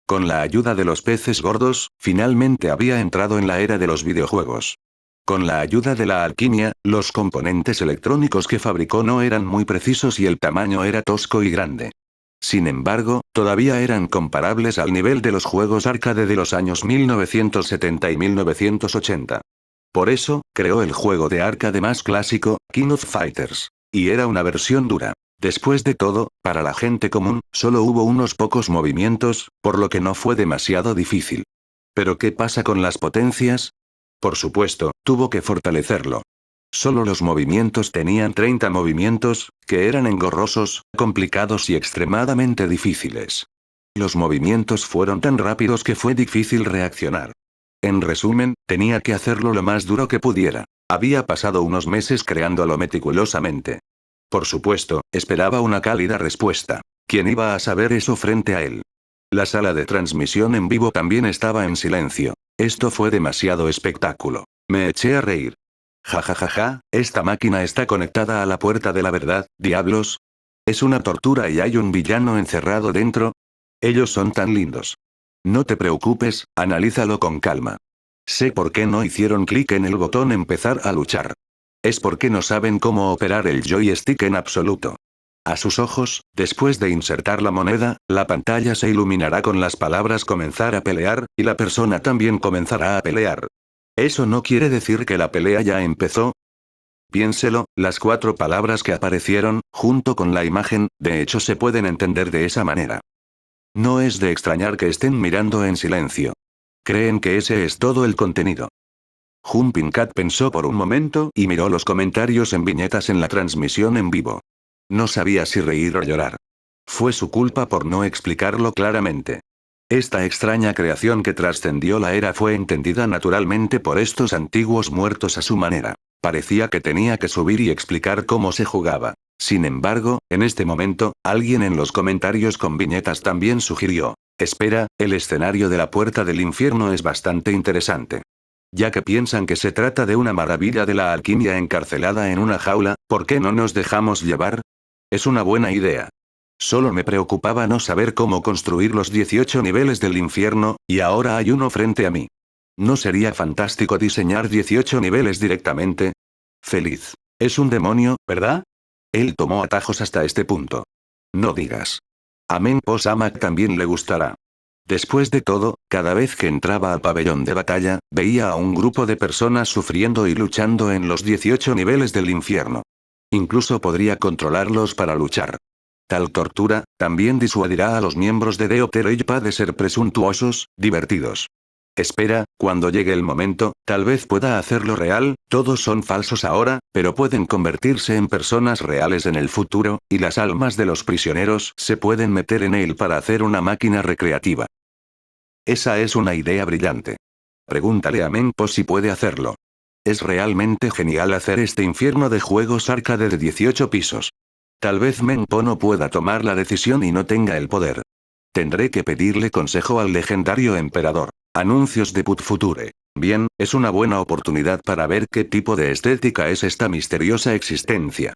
Con la ayuda de los peces gordos, finalmente había entrado en la era de los videojuegos. Con la ayuda de la alquimia, los componentes electrónicos que fabricó no eran muy precisos y el tamaño era tosco y grande. Sin embargo, todavía eran comparables al nivel de los juegos arcade de los años 1970 y 1980. Por eso, creó el juego de arcade más clásico, King of Fighters. Y era una versión dura. Después de todo, para la gente común, solo hubo unos pocos movimientos, por lo que no fue demasiado difícil. ¿Pero qué pasa con las potencias? Por supuesto, tuvo que fortalecerlo. Solo los movimientos tenían 30 movimientos, que eran engorrosos, complicados y extremadamente difíciles. Los movimientos fueron tan rápidos que fue difícil reaccionar. En resumen, tenía que hacerlo lo más duro que pudiera. Había pasado unos meses creándolo meticulosamente. Por supuesto, esperaba una cálida respuesta. ¿Quién iba a saber eso frente a él? La sala de transmisión en vivo también estaba en silencio. Esto fue demasiado espectáculo. Me eché a reír. Ja ja ja ja, esta máquina está conectada a la puerta de la verdad, diablos. Es una tortura y hay un villano encerrado dentro. Ellos son tan lindos. No te preocupes, analízalo con calma. Sé por qué no hicieron clic en el botón empezar a luchar. Es porque no saben cómo operar el joystick en absoluto. A sus ojos, después de insertar la moneda, la pantalla se iluminará con las palabras comenzar a pelear, y la persona también comenzará a pelear. ¿Eso no quiere decir que la pelea ya empezó? Piénselo, las 4 palabras que aparecieron, junto con la imagen, de hecho se pueden entender de esa manera. No es de extrañar que estén mirando en silencio. Creen que ese es todo el contenido. Jumping Cat pensó por un momento y miró los comentarios en viñetas en la transmisión en vivo. No sabía si reír o llorar. Fue su culpa por no explicarlo claramente. Esta extraña creación que trascendió la era fue entendida naturalmente por estos antiguos muertos a su manera. Parecía que tenía que subir y explicar cómo se jugaba. Sin embargo, en este momento, alguien en los comentarios con viñetas también sugirió: espera, el escenario de la puerta del infierno es bastante interesante. Ya que piensan que se trata de una maravilla de la alquimia encarcelada en una jaula, ¿por qué no nos dejamos llevar? Es una buena idea. Solo me preocupaba no saber cómo construir los 18 niveles del infierno, y ahora hay uno frente a mí. ¿No sería fantástico diseñar 18 niveles directamente? Feliz. Es un demonio, ¿verdad? Él tomó atajos hasta este punto. No digas. A Menpo Samak también le gustará. Después de todo, cada vez que entraba al pabellón de batalla, veía a un grupo de personas sufriendo y luchando en los 18 niveles del infierno. Incluso podría controlarlos para luchar. Tal tortura, también disuadirá a los miembros de Deuteroipa de ser presuntuosos, divertidos. Espera, cuando llegue el momento, tal vez pueda hacerlo real, todos son falsos ahora, pero pueden convertirse en personas reales en el futuro, y las almas de los prisioneros se pueden meter en él para hacer una máquina recreativa. Esa es una idea brillante. Pregúntale a Menpo si puede hacerlo. Es realmente genial hacer este infierno de juegos arcade de 18 pisos. Tal vez Menpo no pueda tomar la decisión y no tenga el poder. Tendré que pedirle consejo al legendario emperador. Anuncios de Put Future. Bien, es una buena oportunidad para ver qué tipo de estética es esta misteriosa existencia.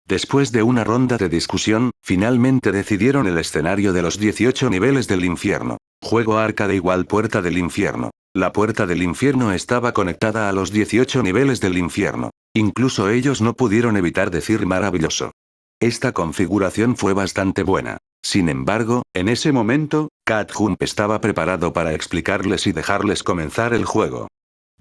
Después de una ronda de discusión, finalmente decidieron el escenario de los 18 niveles del infierno. Juego arcade igual puerta del infierno. La puerta del infierno estaba conectada a los 18 niveles del infierno. Incluso ellos no pudieron evitar decir maravilloso. Esta configuración fue bastante buena. Sin embargo, en ese momento, Cat Jump estaba preparado para explicarles y dejarles comenzar el juego.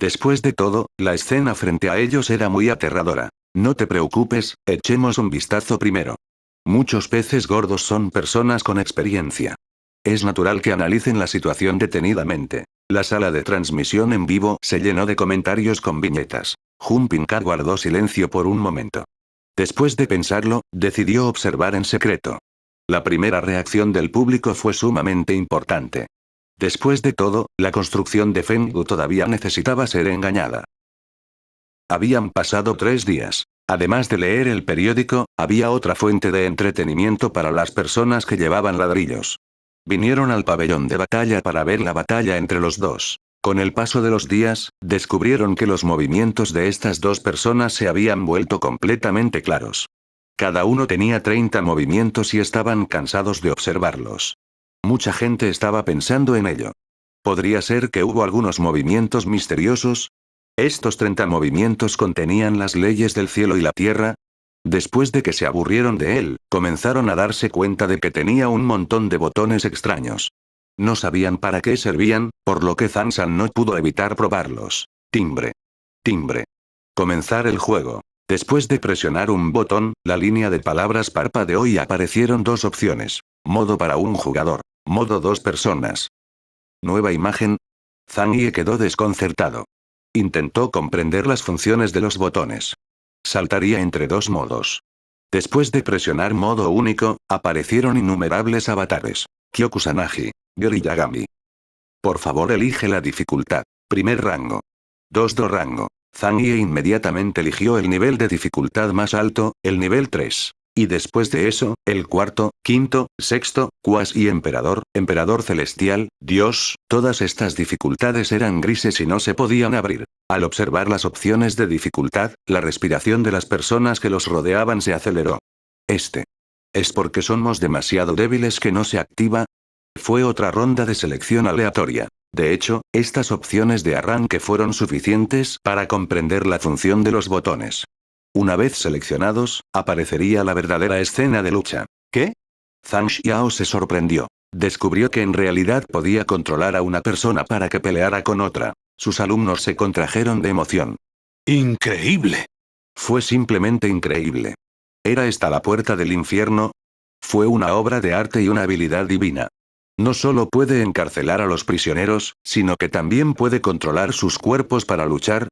Después de todo, la escena frente a ellos era muy aterradora. No te preocupes, echemos un vistazo primero. Muchos peces gordos son personas con experiencia. Es natural que analicen la situación detenidamente. La sala de transmisión en vivo se llenó de comentarios con viñetas. Jumping Cat guardó silencio por un momento. Después de pensarlo, decidió observar en secreto. La primera reacción del público fue sumamente importante. Después de todo, la construcción de Fengu todavía necesitaba ser engañada. Habían pasado 3 días. Además de leer el periódico, había otra fuente de entretenimiento para las personas que llevaban ladrillos. Vinieron al pabellón de batalla para ver la batalla entre los dos. Con el paso de los días, descubrieron que los movimientos de estas dos personas se habían vuelto completamente claros. Cada uno tenía 30 movimientos y estaban cansados de observarlos. Mucha gente estaba pensando en ello. ¿Podría ser que hubo algunos movimientos misteriosos? ¿Estos 30 movimientos contenían las leyes del cielo y la tierra? Después de que se aburrieron de él, comenzaron a darse cuenta de que tenía un montón de botones extraños. No sabían para qué servían, por lo que Zansan no pudo evitar probarlos. Timbre. Timbre. Comenzar el juego. Después de presionar un botón, la línea de palabras parpadeó y aparecieron dos opciones. Modo para un jugador. Modo 2 personas. Nueva imagen. Zhang Yi quedó desconcertado. Intentó comprender las funciones de los botones. Saltaría entre dos modos. Después de presionar modo único, aparecieron innumerables avatares. Kyokusanagi. Gorillagami. Por favor elige la dificultad. Primer rango. 2 rango. Zhang Yi inmediatamente eligió el nivel de dificultad más alto, el nivel 3. Y después de eso, el cuarto, quinto, sexto, cuas y emperador, emperador celestial, Dios, todas estas dificultades eran grises y no se podían abrir. Al observar las opciones de dificultad, la respiración de las personas que los rodeaban se aceleró. ¿Es porque somos demasiado débiles que no se activa? Fue otra ronda de selección aleatoria. De hecho, estas opciones de arranque fueron suficientes para comprender la función de los botones. Una vez seleccionados, aparecería la verdadera escena de lucha. ¿Qué? Zhang Xiao se sorprendió. Descubrió que en realidad podía controlar a una persona para que peleara con otra. Sus alumnos se contrajeron de emoción. ¡Increíble! Fue simplemente increíble. ¿Era esta la puerta del infierno? Fue una obra de arte y una habilidad divina. No solo puede encarcelar a los prisioneros, sino que también puede controlar sus cuerpos para luchar.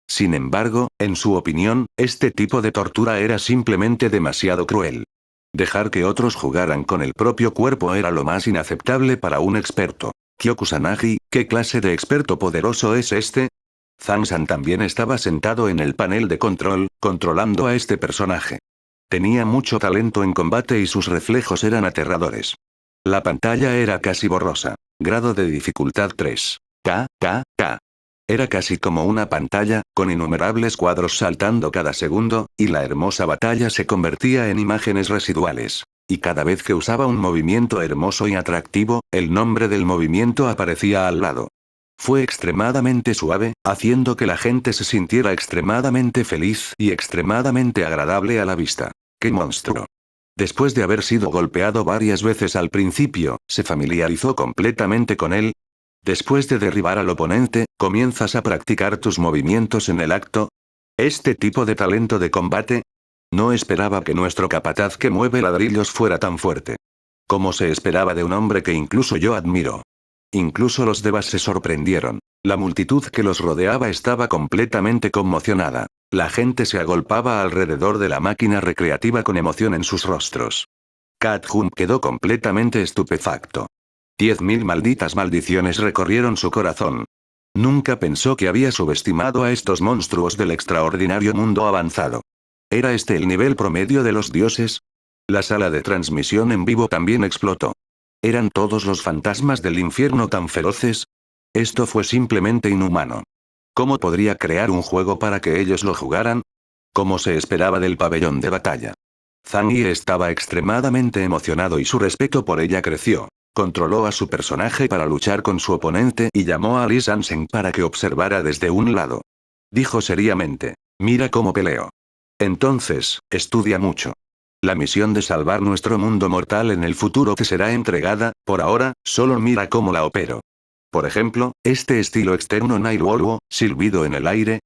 Sin embargo, en su opinión, este tipo de tortura era simplemente demasiado cruel. Dejar que otros jugaran con el propio cuerpo era lo más inaceptable para un experto. Kyokusanagi, ¿qué clase de experto poderoso es este? Zansan también estaba sentado en el panel de control, controlando a este personaje. Tenía mucho talento en combate y sus reflejos eran aterradores. La pantalla era casi borrosa. Grado de dificultad 3. K. Era casi como una pantalla, con innumerables cuadros saltando cada segundo, y la hermosa batalla se convertía en imágenes residuales. Y cada vez que usaba un movimiento hermoso y atractivo, el nombre del movimiento aparecía al lado. Fue extremadamente suave, haciendo que la gente se sintiera extremadamente feliz y extremadamente agradable a la vista. ¡Qué monstruo! Después de haber sido golpeado varias veces al principio, se familiarizó completamente con él. Después de derribar al oponente, comienzas a practicar tus movimientos en el acto. ¿Este tipo de talento de combate? No esperaba que nuestro capataz que mueve ladrillos fuera tan fuerte. Como se esperaba de un hombre que incluso yo admiro. Incluso los devas se sorprendieron. La multitud que los rodeaba estaba completamente conmocionada. La gente se agolpaba alrededor de la máquina recreativa con emoción en sus rostros. Cat Jump quedó completamente estupefacto. 10.000 malditas maldiciones recorrieron su corazón. Nunca pensó que había subestimado a estos monstruos del extraordinario mundo avanzado. ¿Era este el nivel promedio de los dioses? La sala de transmisión en vivo también explotó. ¿Eran todos los fantasmas del infierno tan feroces? Esto fue simplemente inhumano. ¿Cómo podría crear un juego para que ellos lo jugaran? Como se esperaba del pabellón de batalla. Zhang Yi estaba extremadamente emocionado y su respeto por ella creció. Controló a su personaje para luchar con su oponente y llamó a Li Sansheng para que observara desde un lado. Dijo seriamente, mira cómo peleo. Entonces, estudia mucho. La misión de salvar nuestro mundo mortal en el futuro te será entregada, por ahora, solo mira cómo la opero. Por ejemplo, este estilo externo Nightwolf, silbido en el aire.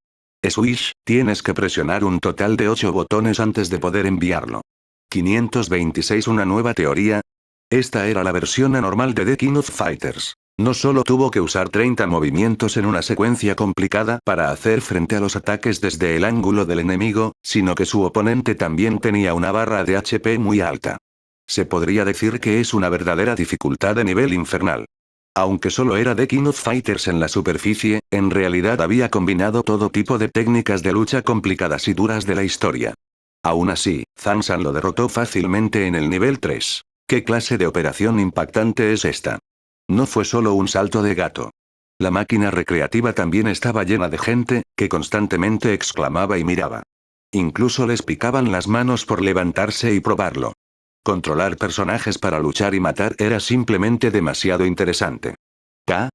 Swish, tienes que presionar un total de 8 botones antes de poder enviarlo. 526 Una nueva teoría. Esta era la versión anormal de The King of Fighters. No solo tuvo que usar 30 movimientos en una secuencia complicada para hacer frente a los ataques desde el ángulo del enemigo, sino que su oponente también tenía una barra de HP muy alta. Se podría decir que es una verdadera dificultad de nivel infernal. Aunque solo era The King of Fighters en la superficie, en realidad había combinado todo tipo de técnicas de lucha complicadas y duras de la historia. Aún así, Zhang San lo derrotó fácilmente en el nivel 3. ¿Qué clase de operación impactante es esta? No fue solo un salto de gato. La máquina recreativa también estaba llena de gente, que constantemente exclamaba y miraba. Incluso les picaban las manos por levantarse y probarlo. Controlar personajes para luchar y matar era simplemente demasiado interesante. K.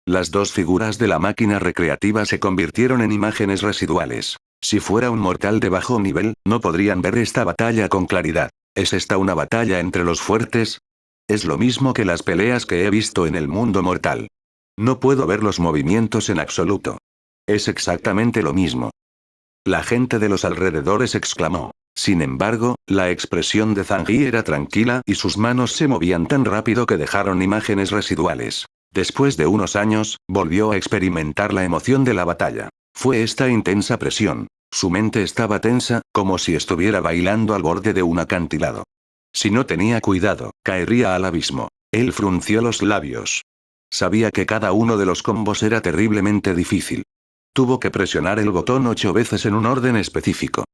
Las dos figuras de la máquina recreativa se convirtieron en imágenes residuales. Si fuera un mortal de bajo nivel, no podrían ver esta batalla con claridad. ¿Es esta una batalla entre los fuertes? Es lo mismo que las peleas que he visto en el mundo mortal. No puedo ver los movimientos en absoluto. Es exactamente lo mismo. La gente de los alrededores exclamó. Sin embargo, la expresión de Zhang Yi era tranquila y sus manos se movían tan rápido que dejaron imágenes residuales. Después de unos años, volvió a experimentar la emoción de la batalla. Fue esta intensa presión. Su mente estaba tensa, como si estuviera bailando al borde de un acantilado. Si no tenía cuidado, caería al abismo. Él frunció los labios. Sabía que cada uno de los combos era terriblemente difícil. Tuvo que presionar el botón 8 veces en un orden específico.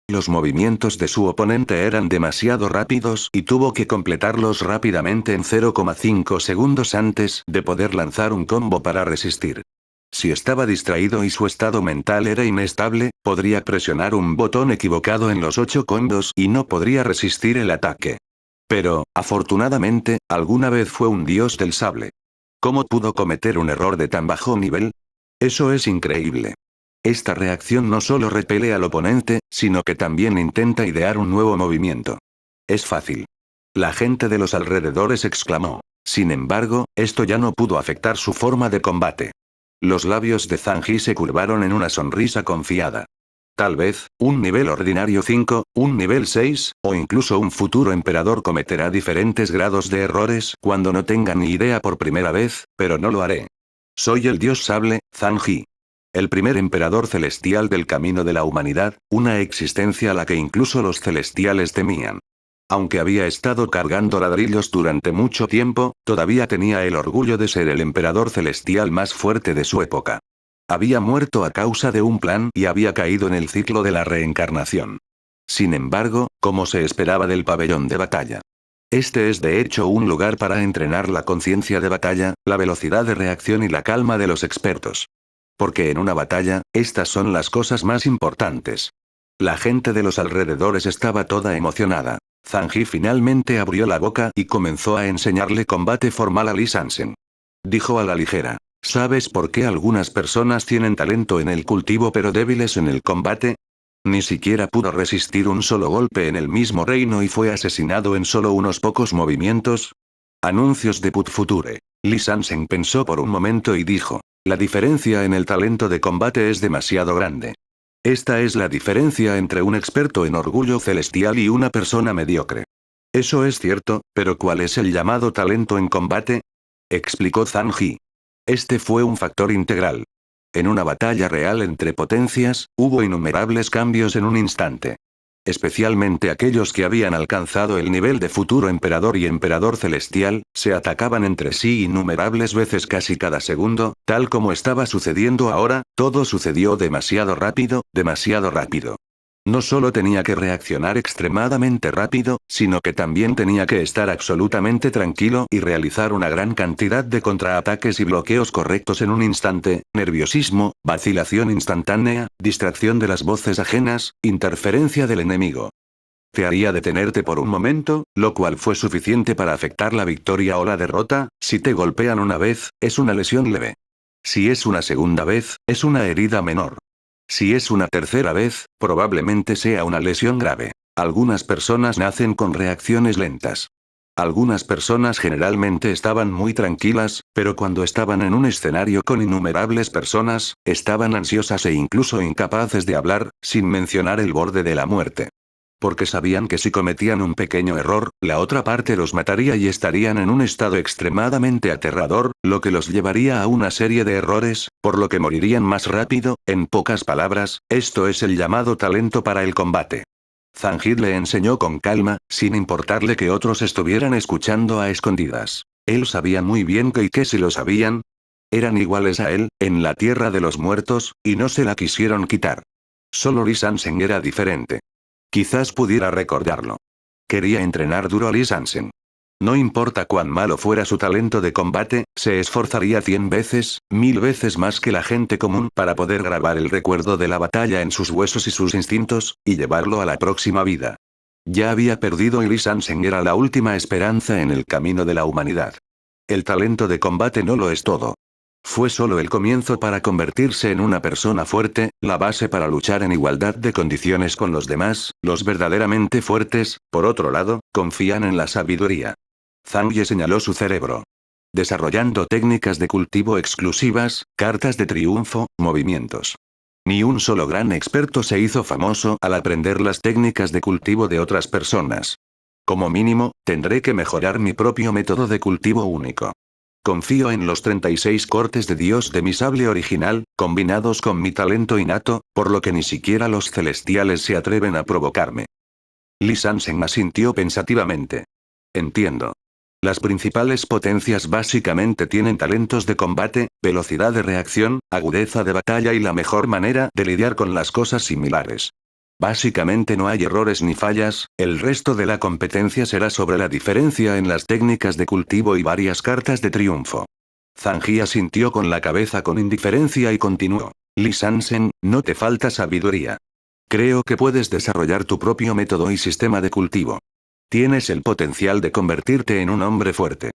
Los movimientos de su oponente eran demasiado rápidos y tuvo que completarlos rápidamente en 0,5 segundos antes de poder lanzar un combo para resistir. Si estaba distraído y su estado mental era inestable, podría presionar un botón equivocado en los 8 combos y no podría resistir el ataque. Pero, afortunadamente, alguna vez fue un dios del sable. ¿Cómo pudo cometer un error de tan bajo nivel? Eso es increíble. Esta reacción no solo repele al oponente, sino que también intenta idear un nuevo movimiento. Es fácil. La gente de los alrededores exclamó. Sin embargo, esto ya no pudo afectar su forma de combate. Los labios de Zhang Yi se curvaron en una sonrisa confiada. Tal vez, un nivel ordinario 5, un nivel 6, o incluso un futuro emperador cometerá diferentes grados de errores cuando no tenga ni idea por primera vez, pero no lo haré. Soy el dios sable, Zhang Yi. El primer emperador celestial del camino de la humanidad, una existencia a la que incluso los celestiales temían. Aunque había estado cargando ladrillos durante mucho tiempo, todavía tenía el orgullo de ser el emperador celestial más fuerte de su época. Había muerto a causa de un plan y había caído en el ciclo de la reencarnación. Sin embargo, como se esperaba del pabellón de batalla. Este es de hecho un lugar para entrenar la conciencia de batalla, la velocidad de reacción y la calma de los expertos. Porque en una batalla, estas son las cosas más importantes. La gente de los alrededores estaba toda emocionada. Zhang Yi finalmente abrió la boca y comenzó a enseñarle combate formal a Li Sansen. Dijo a la ligera. ¿Sabes por qué algunas personas tienen talento en el cultivo pero débiles en el combate? Ni siquiera pudo resistir un solo golpe en el mismo reino y fue asesinado en solo unos pocos movimientos. Anuncios de Put Future. Li Sansen pensó por un momento y dijo. La diferencia en el talento de combate es demasiado grande. Esta es la diferencia entre un experto en orgullo celestial y una persona mediocre. Eso es cierto, pero ¿cuál es el llamado talento en combate? Explicó Zhang Yi. Este fue un factor integral. En una batalla real entre potencias, hubo innumerables cambios en un instante. Especialmente aquellos que habían alcanzado el nivel de futuro emperador y emperador celestial, se atacaban entre sí innumerables veces casi cada segundo, tal como estaba sucediendo ahora, todo sucedió demasiado rápido, demasiado rápido. No solo tenía que reaccionar extremadamente rápido, sino que también tenía que estar absolutamente tranquilo y realizar una gran cantidad de contraataques y bloqueos correctos en un instante, nerviosismo, vacilación instantánea, distracción de las voces ajenas, interferencia del enemigo. Te haría detenerte por un momento, lo cual fue suficiente para afectar la victoria o la derrota. Si te golpean una vez, es una lesión leve. Si es una segunda vez, es una herida menor. Si es una tercera vez, probablemente sea una lesión grave. Algunas personas nacen con reacciones lentas. Algunas personas generalmente estaban muy tranquilas, pero cuando estaban en un escenario con innumerables personas, estaban ansiosas e incluso incapaces de hablar, sin mencionar el borde de la muerte. Porque sabían que si cometían un pequeño error, la otra parte los mataría y estarían en un estado extremadamente aterrador, lo que los llevaría a una serie de errores, por lo que morirían más rápido. En pocas palabras, esto es el llamado talento para el combate. Zanjid le enseñó con calma, sin importarle que otros estuvieran escuchando a escondidas. Él sabía muy bien que si lo sabían, eran iguales a él, en la tierra de los muertos, y no se la quisieron quitar. Solo Lee Sansen era diferente. Quizás pudiera recordarlo. Quería entrenar duro a Lee Sansen. No importa cuán malo fuera su talento de combate, se esforzaría 100 veces, 1000 veces más que la gente común para poder grabar el recuerdo de la batalla en sus huesos y sus instintos, y llevarlo a la próxima vida. Ya había perdido y Lee Sansen era la última esperanza en el camino de la humanidad. El talento de combate no lo es todo. Fue solo el comienzo para convertirse en una persona fuerte, la base para luchar en igualdad de condiciones con los demás. Los verdaderamente fuertes, por otro lado, confían en la sabiduría. Zhang Ye señaló su cerebro. Desarrollando técnicas de cultivo exclusivas, cartas de triunfo, movimientos. Ni un solo gran experto se hizo famoso al aprender las técnicas de cultivo de otras personas. Como mínimo, tendré que mejorar mi propio método de cultivo único. Confío en los 36 cortes de Dios de mi sable original, combinados con mi talento innato, por lo que ni siquiera los celestiales se atreven a provocarme. Lee Sansen asintió pensativamente. Entiendo. Las principales potencias básicamente tienen talentos de combate, velocidad de reacción, agudeza de batalla y la mejor manera de lidiar con las cosas similares. Básicamente no hay errores ni fallas, el resto de la competencia será sobre la diferencia en las técnicas de cultivo y varias cartas de triunfo. Zanji asintió con la cabeza con indiferencia y continuó. Lee Sansen, no te falta sabiduría. Creo que puedes desarrollar tu propio método y sistema de cultivo. Tienes el potencial de convertirte en un hombre fuerte.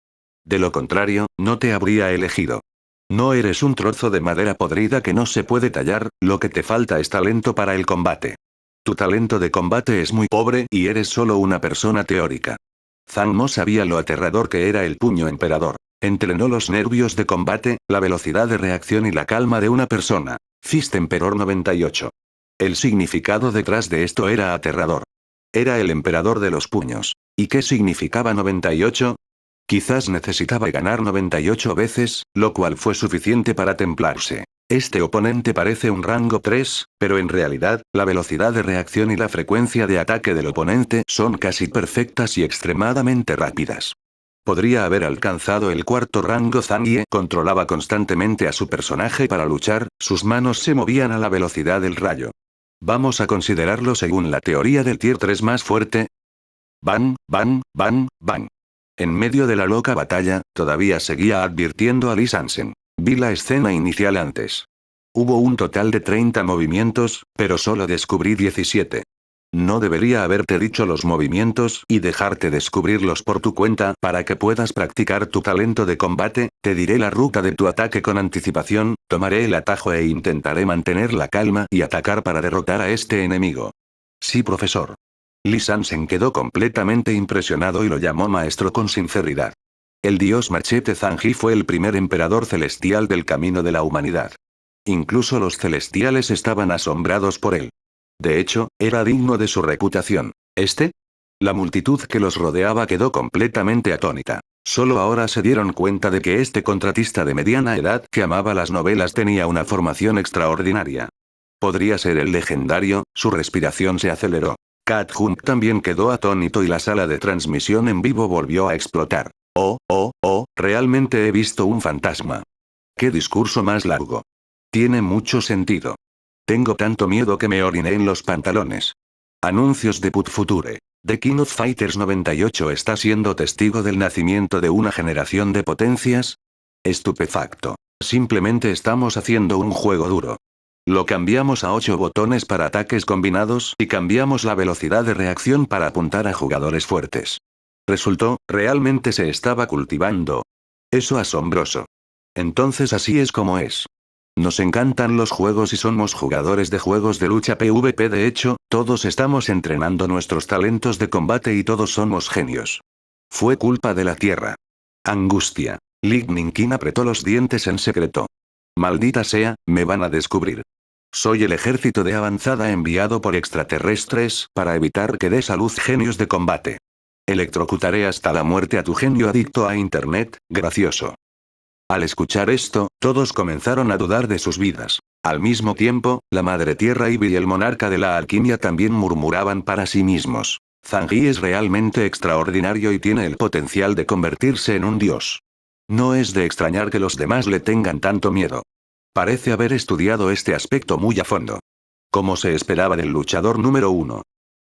De lo contrario, no te habría elegido. No eres un trozo de madera podrida que no se puede tallar, lo que te falta es talento para el combate. Tu talento de combate es muy pobre y eres solo una persona teórica. Zhang Mo sabía lo aterrador que era el puño emperador. Entrenó los nervios de combate, la velocidad de reacción y la calma de una persona. Fist Emperor 98. El significado detrás de esto era aterrador. Era el emperador de los puños. ¿Y qué significaba 98? Quizás necesitaba ganar 98 veces, lo cual fue suficiente para templarse. Este oponente parece un rango 3, pero en realidad, la velocidad de reacción y la frecuencia de ataque del oponente son casi perfectas y extremadamente rápidas. Podría haber alcanzado el cuarto rango. Zhang Ye controlaba constantemente a su personaje para luchar, sus manos se movían a la velocidad del rayo. Vamos a considerarlo según la teoría del tier 3 más fuerte. Bang, bang, bang, bang. En medio de la loca batalla, todavía seguía advirtiendo a Lee Sansen. Vi la escena inicial antes. Hubo un total de 30 movimientos, pero solo descubrí 17. No debería haberte dicho los movimientos y dejarte descubrirlos por tu cuenta para que puedas practicar tu talento de combate. Te diré la ruta de tu ataque con anticipación, tomaré el atajo e intentaré mantener la calma y atacar para derrotar a este enemigo. Sí, profesor. Lee Sansen quedó completamente impresionado y lo llamó maestro con sinceridad. El dios machete Zanji fue el primer emperador celestial del camino de la humanidad. Incluso los celestiales estaban asombrados por él. De hecho, era digno de su reputación. La multitud que los rodeaba quedó completamente atónita. Solo ahora se dieron cuenta de que este contratista de mediana edad que amaba las novelas tenía una formación extraordinaria. Podría ser el legendario. Su respiración se aceleró. Cat Jung también quedó atónito y la sala de transmisión en vivo volvió a explotar. Realmente he visto un fantasma. ¡Qué discurso más largo! Tiene mucho sentido. Tengo tanto miedo que me oriné en los pantalones. Anuncios de Put Future. The King of Fighters 98 está siendo testigo del nacimiento de una generación de potencias. Estupefacto. Simplemente estamos haciendo un juego duro. Lo cambiamos a 8 botones para ataques combinados y cambiamos la velocidad de reacción para apuntar a jugadores fuertes. Resultó, realmente se estaba cultivando. Eso asombroso. Entonces así es como es. Nos encantan los juegos y somos jugadores de juegos de lucha PvP. De hecho, todos estamos entrenando nuestros talentos de combate y todos somos genios. Fue culpa de la Tierra. Angustia. Lightning King apretó los dientes en secreto. Maldita sea, me van a descubrir. Soy el ejército de avanzada enviado por extraterrestres para evitar que des a luz genios de combate. Electrocutaré hasta la muerte a tu genio adicto a internet, gracioso. Al escuchar esto, todos comenzaron a dudar de sus vidas. Al mismo tiempo, la Madre Tierra Ivy y el monarca de la alquimia también murmuraban para sí mismos. Zangi es realmente extraordinario y tiene el potencial de convertirse en un dios. No es de extrañar que los demás le tengan tanto miedo. Parece haber estudiado este aspecto muy a fondo. Como se esperaba del luchador número 1.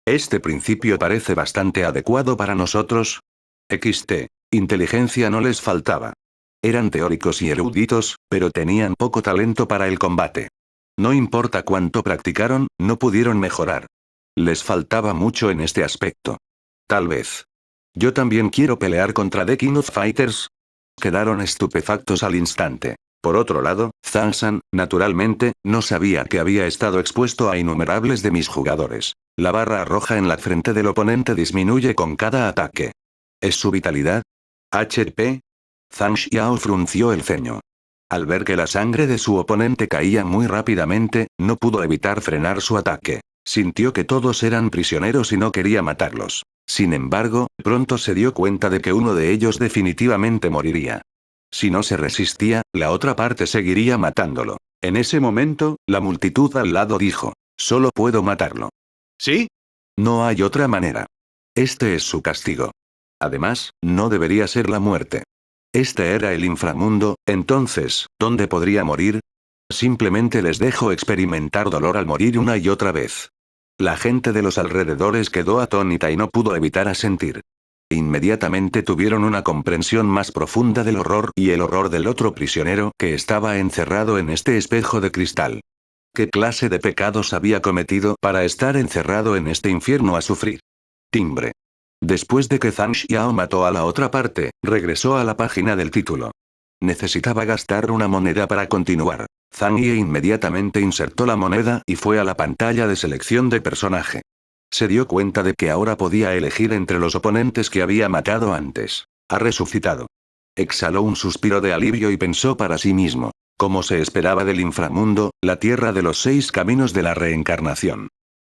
Este principio parece bastante adecuado para nosotros. Inteligencia no les faltaba. Eran teóricos y eruditos, pero tenían poco talento para el combate. No importa cuánto practicaron, no pudieron mejorar. Les faltaba mucho en este aspecto. Tal vez. Yo también quiero pelear contra The King of Fighters. Quedaron estupefactos al instante. Por otro lado, Zansan, naturalmente, no sabía que había estado expuesto a innumerables de mis jugadores. La barra roja en la frente del oponente disminuye con cada ataque. ¿Es su vitalidad? HP. Zhang Xiao frunció el ceño. Al ver que la sangre de su oponente caía muy rápidamente, no pudo evitar frenar su ataque. Sintió que todos eran prisioneros y no quería matarlos. Sin embargo, pronto se dio cuenta de que uno de ellos definitivamente moriría. Si no se resistía, la otra parte seguiría matándolo. En ese momento, la multitud al lado dijo: «Solo puedo matarlo». ¿Sí? No hay otra manera. Este es su castigo. Además, no debería ser la muerte. Este era el inframundo, entonces, ¿dónde podría morir? Simplemente les dejo experimentar dolor al morir una y otra vez. La gente de los alrededores quedó atónita y no pudo evitar asentir. Inmediatamente tuvieron una comprensión más profunda del horror y el horror del otro prisionero que estaba encerrado en este espejo de cristal. ¿Qué clase de pecados había cometido para estar encerrado en este infierno a sufrir? Timbre. Después de que Zhang Xiao mató a la otra parte, regresó a la página del título. Necesitaba gastar una moneda para continuar. Zhang Yi inmediatamente insertó la moneda y fue a la pantalla de selección de personaje. Se dio cuenta de que ahora podía elegir entre los oponentes que había matado antes. Ha resucitado. Exhaló un suspiro de alivio y pensó para sí mismo. Como se esperaba del inframundo, la tierra de los 6 caminos de la reencarnación.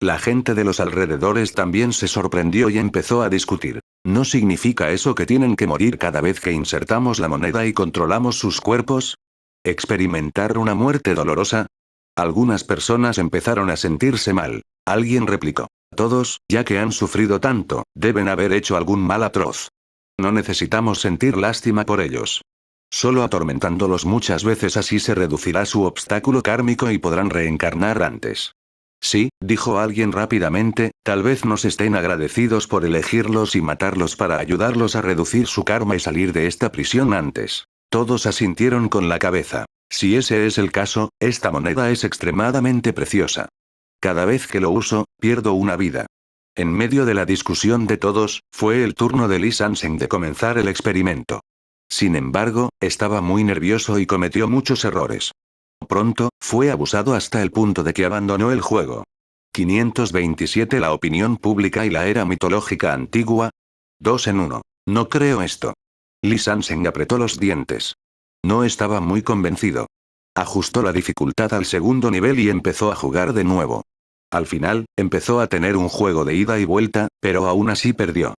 La gente de los alrededores también se sorprendió y empezó a discutir. ¿No significa eso que tienen que morir cada vez que insertamos la moneda y controlamos sus cuerpos? ¿Experimentar una muerte dolorosa? Algunas personas empezaron a sentirse mal. Alguien replicó: «Todos, ya que han sufrido tanto, deben haber hecho algún mal atroz. No necesitamos sentir lástima por ellos. Solo atormentándolos muchas veces así se reducirá su obstáculo kármico y podrán reencarnar antes». «Sí», dijo alguien rápidamente, «tal vez nos estén agradecidos por elegirlos y matarlos para ayudarlos a reducir su karma y salir de esta prisión antes». Todos asintieron con la cabeza. Si ese es el caso, esta moneda es extremadamente preciosa. Cada vez que lo uso, pierdo una vida. En medio de la discusión de todos, fue el turno de Li Sansheng de comenzar el experimento. Sin embargo, estaba muy nervioso y cometió muchos errores. Pronto, fue abusado hasta el punto de que abandonó el juego. 527 La opinión pública y la era mitológica antigua. 2 en 1. No creo esto. Li Sansheng apretó los dientes. No estaba muy convencido. Ajustó la dificultad al segundo nivel y empezó a jugar de nuevo. Al final, empezó a tener un juego de ida y vuelta, pero aún así perdió.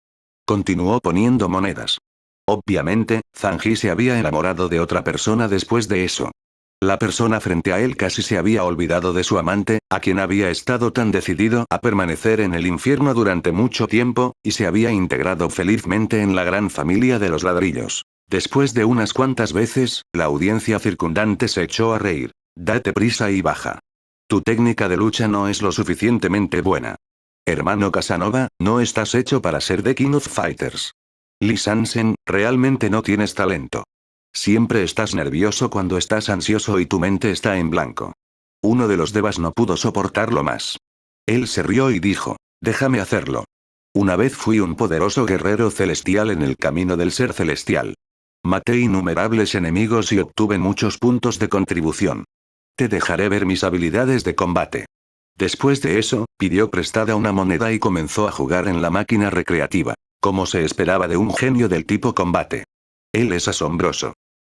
Continuó poniendo monedas. Obviamente, Zhang Yi se había enamorado de otra persona después de eso. La persona frente a él casi se había olvidado de su amante, a quien había estado tan decidido a permanecer en el infierno durante mucho tiempo, y se había integrado felizmente en la gran familia de los ladrillos. Después de unas cuantas veces, la audiencia circundante se echó a reír. Date prisa y baja. Tu técnica de lucha no es lo suficientemente buena. Hermano Casanova, no estás hecho para ser The King of Fighters. Li Sansheng, realmente no tienes talento. Siempre estás nervioso cuando estás ansioso y tu mente está en blanco. Uno de los devas no pudo soportarlo más. Él se rió y dijo: déjame hacerlo. Una vez fui un poderoso guerrero celestial en el camino del ser celestial. Maté innumerables enemigos y obtuve muchos puntos de contribución. Te dejaré ver mis habilidades de combate. Después de eso, pidió prestada una moneda y comenzó a jugar en la máquina recreativa, como se esperaba de un genio del tipo combate. Él es asombroso.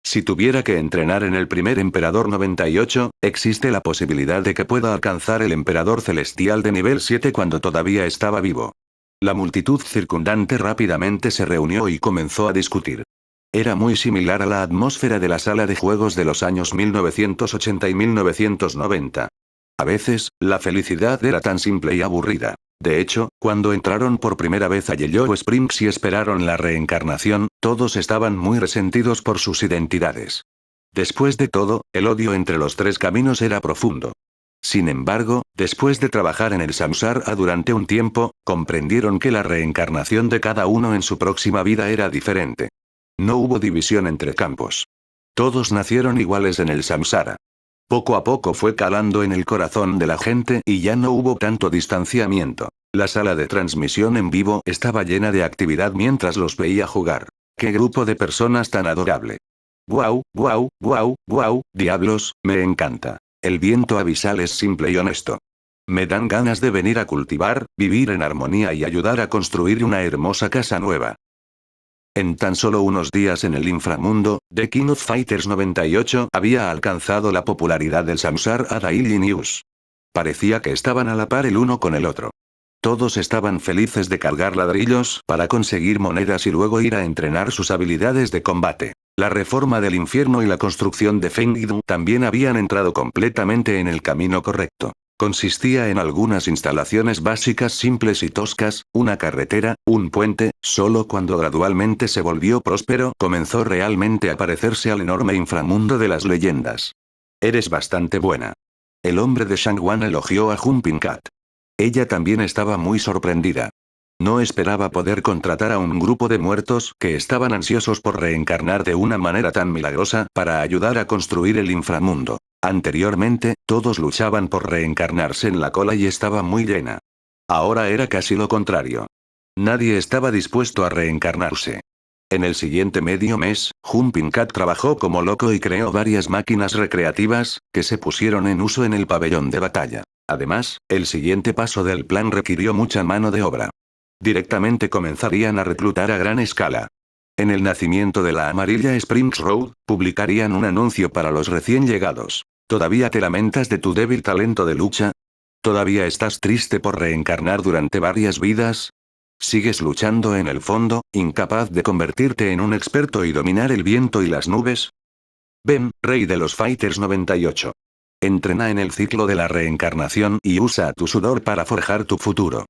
Si tuviera que entrenar en el primer emperador 98, existe la posibilidad de que pueda alcanzar el emperador celestial de nivel 7 cuando todavía estaba vivo. La multitud circundante rápidamente se reunió y comenzó a discutir. Era muy similar a la atmósfera de la sala de juegos de los años 1980 y 1990. A veces, la felicidad era tan simple y aburrida. De hecho, cuando entraron por primera vez a Yellow Springs y esperaron la reencarnación, todos estaban muy resentidos por sus identidades. Después de todo, el odio entre los tres caminos era profundo. Sin embargo, después de trabajar en el samsara durante un tiempo, comprendieron que la reencarnación de cada uno en su próxima vida era diferente. No hubo división entre campos. Todos nacieron iguales en el samsara. Poco a poco fue calando en el corazón de la gente y ya no hubo tanto distanciamiento. La sala de transmisión en vivo estaba llena de actividad mientras los veía jugar. ¡Qué grupo de personas tan adorable! ¡Guau, guau, guau, guau! Diablos, me encanta. El viento abisal es simple y honesto. Me dan ganas de venir a cultivar, vivir en armonía y ayudar a construir una hermosa casa nueva. En tan solo unos días en el inframundo, The King of Fighters 98 había alcanzado la popularidad del Samsara Daily News. Parecía que estaban a la par el uno con el otro. Todos estaban felices de cargar ladrillos para conseguir monedas y luego ir a entrenar sus habilidades de combate. La reforma del infierno y la construcción de Fengdu también habían entrado completamente en el camino correcto. Consistía en algunas instalaciones básicas simples y toscas, una carretera, un puente, solo cuando gradualmente se volvió próspero comenzó realmente a parecerse al enorme inframundo de las leyendas. Eres bastante buena. El hombre de Shangwan elogió a Jumping Cat. Ella también estaba muy sorprendida. No esperaba poder contratar a un grupo de muertos que estaban ansiosos por reencarnar de una manera tan milagrosa para ayudar a construir el inframundo. Anteriormente, todos luchaban por reencarnarse en la cola y estaba muy llena. Ahora era casi lo contrario. Nadie estaba dispuesto a reencarnarse. En el siguiente medio mes, Jumping Cat trabajó como loco y creó varias máquinas recreativas, que se pusieron en uso en el pabellón de batalla. Además, el siguiente paso del plan requirió mucha mano de obra. Directamente comenzarían a reclutar a gran escala. En el nacimiento de la amarilla Springs Road, publicarían un anuncio para los recién llegados. ¿Todavía te lamentas de tu débil talento de lucha? ¿Todavía estás triste por reencarnar durante varias vidas? ¿Sigues luchando en el fondo, incapaz de convertirte en un experto y dominar el viento y las nubes? Ven, rey de los Fighters 98. Entrena en el ciclo de la reencarnación y usa tu sudor para forjar tu futuro.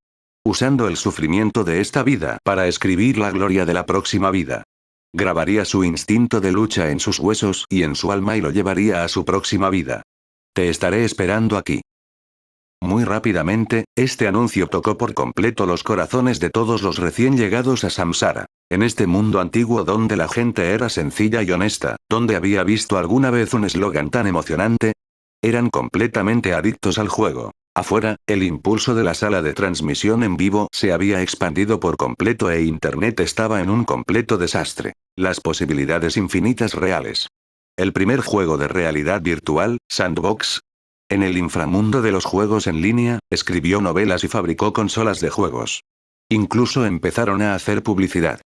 Usando el sufrimiento de esta vida para escribir la gloria de la próxima vida. Grabaría su instinto de lucha en sus huesos y en su alma y lo llevaría a su próxima vida. Te estaré esperando aquí. Muy rápidamente, este anuncio tocó por completo los corazones de todos los recién llegados a Samsara. En este mundo antiguo donde la gente era sencilla y honesta, donde había visto alguna vez un eslogan tan emocionante, eran completamente adictos al juego. Afuera, el impulso de la sala de transmisión en vivo se había expandido por completo e Internet estaba en un completo desastre. Las posibilidades infinitas reales. El primer juego de realidad virtual, Sandbox. En el inframundo de los juegos en línea, escribió novelas y fabricó consolas de juegos. Incluso empezaron a hacer publicidad.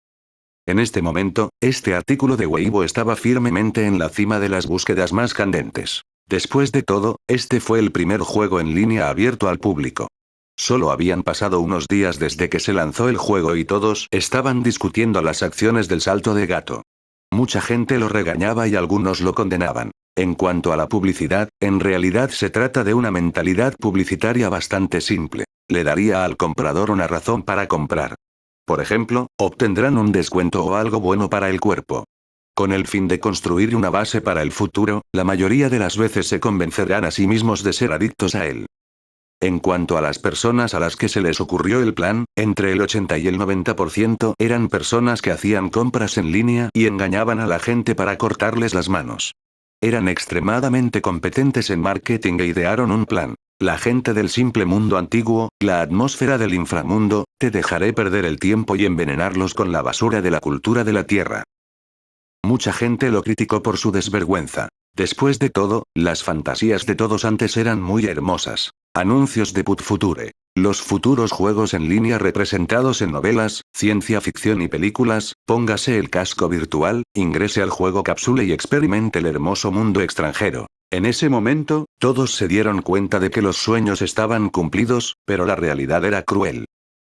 En este momento, este artículo de Weibo estaba firmemente en la cima de las búsquedas más candentes. Después de todo, este fue el primer juego en línea abierto al público. Solo habían pasado unos días desde que se lanzó el juego y todos estaban discutiendo las acciones del salto de gato. Mucha gente lo regañaba y algunos lo condenaban. En cuanto a la publicidad, en realidad se trata de una mentalidad publicitaria bastante simple. Le daría al comprador una razón para comprar. Por ejemplo, obtendrán un descuento o algo bueno para el cuerpo. Con el fin de construir una base para el futuro, la mayoría de las veces se convencerán a sí mismos de ser adictos a él. En cuanto a las personas a las que se les ocurrió el plan, entre el 80 y el 90% eran personas que hacían compras en línea y engañaban a la gente para cortarles las manos. Eran extremadamente competentes en marketing e idearon un plan. La gente del simple mundo antiguo, la atmósfera del inframundo, te dejaré perder el tiempo y envenenarlos con la basura de la cultura de la tierra. Mucha gente lo criticó por su desvergüenza. Después de todo, las fantasías de todos antes eran muy hermosas. Anuncios de Put Future. Los futuros juegos en línea representados en novelas, ciencia ficción y películas, póngase el casco virtual, ingrese al juego cápsula y experimente el hermoso mundo extranjero. En ese momento, todos se dieron cuenta de que los sueños estaban cumplidos, pero la realidad era cruel.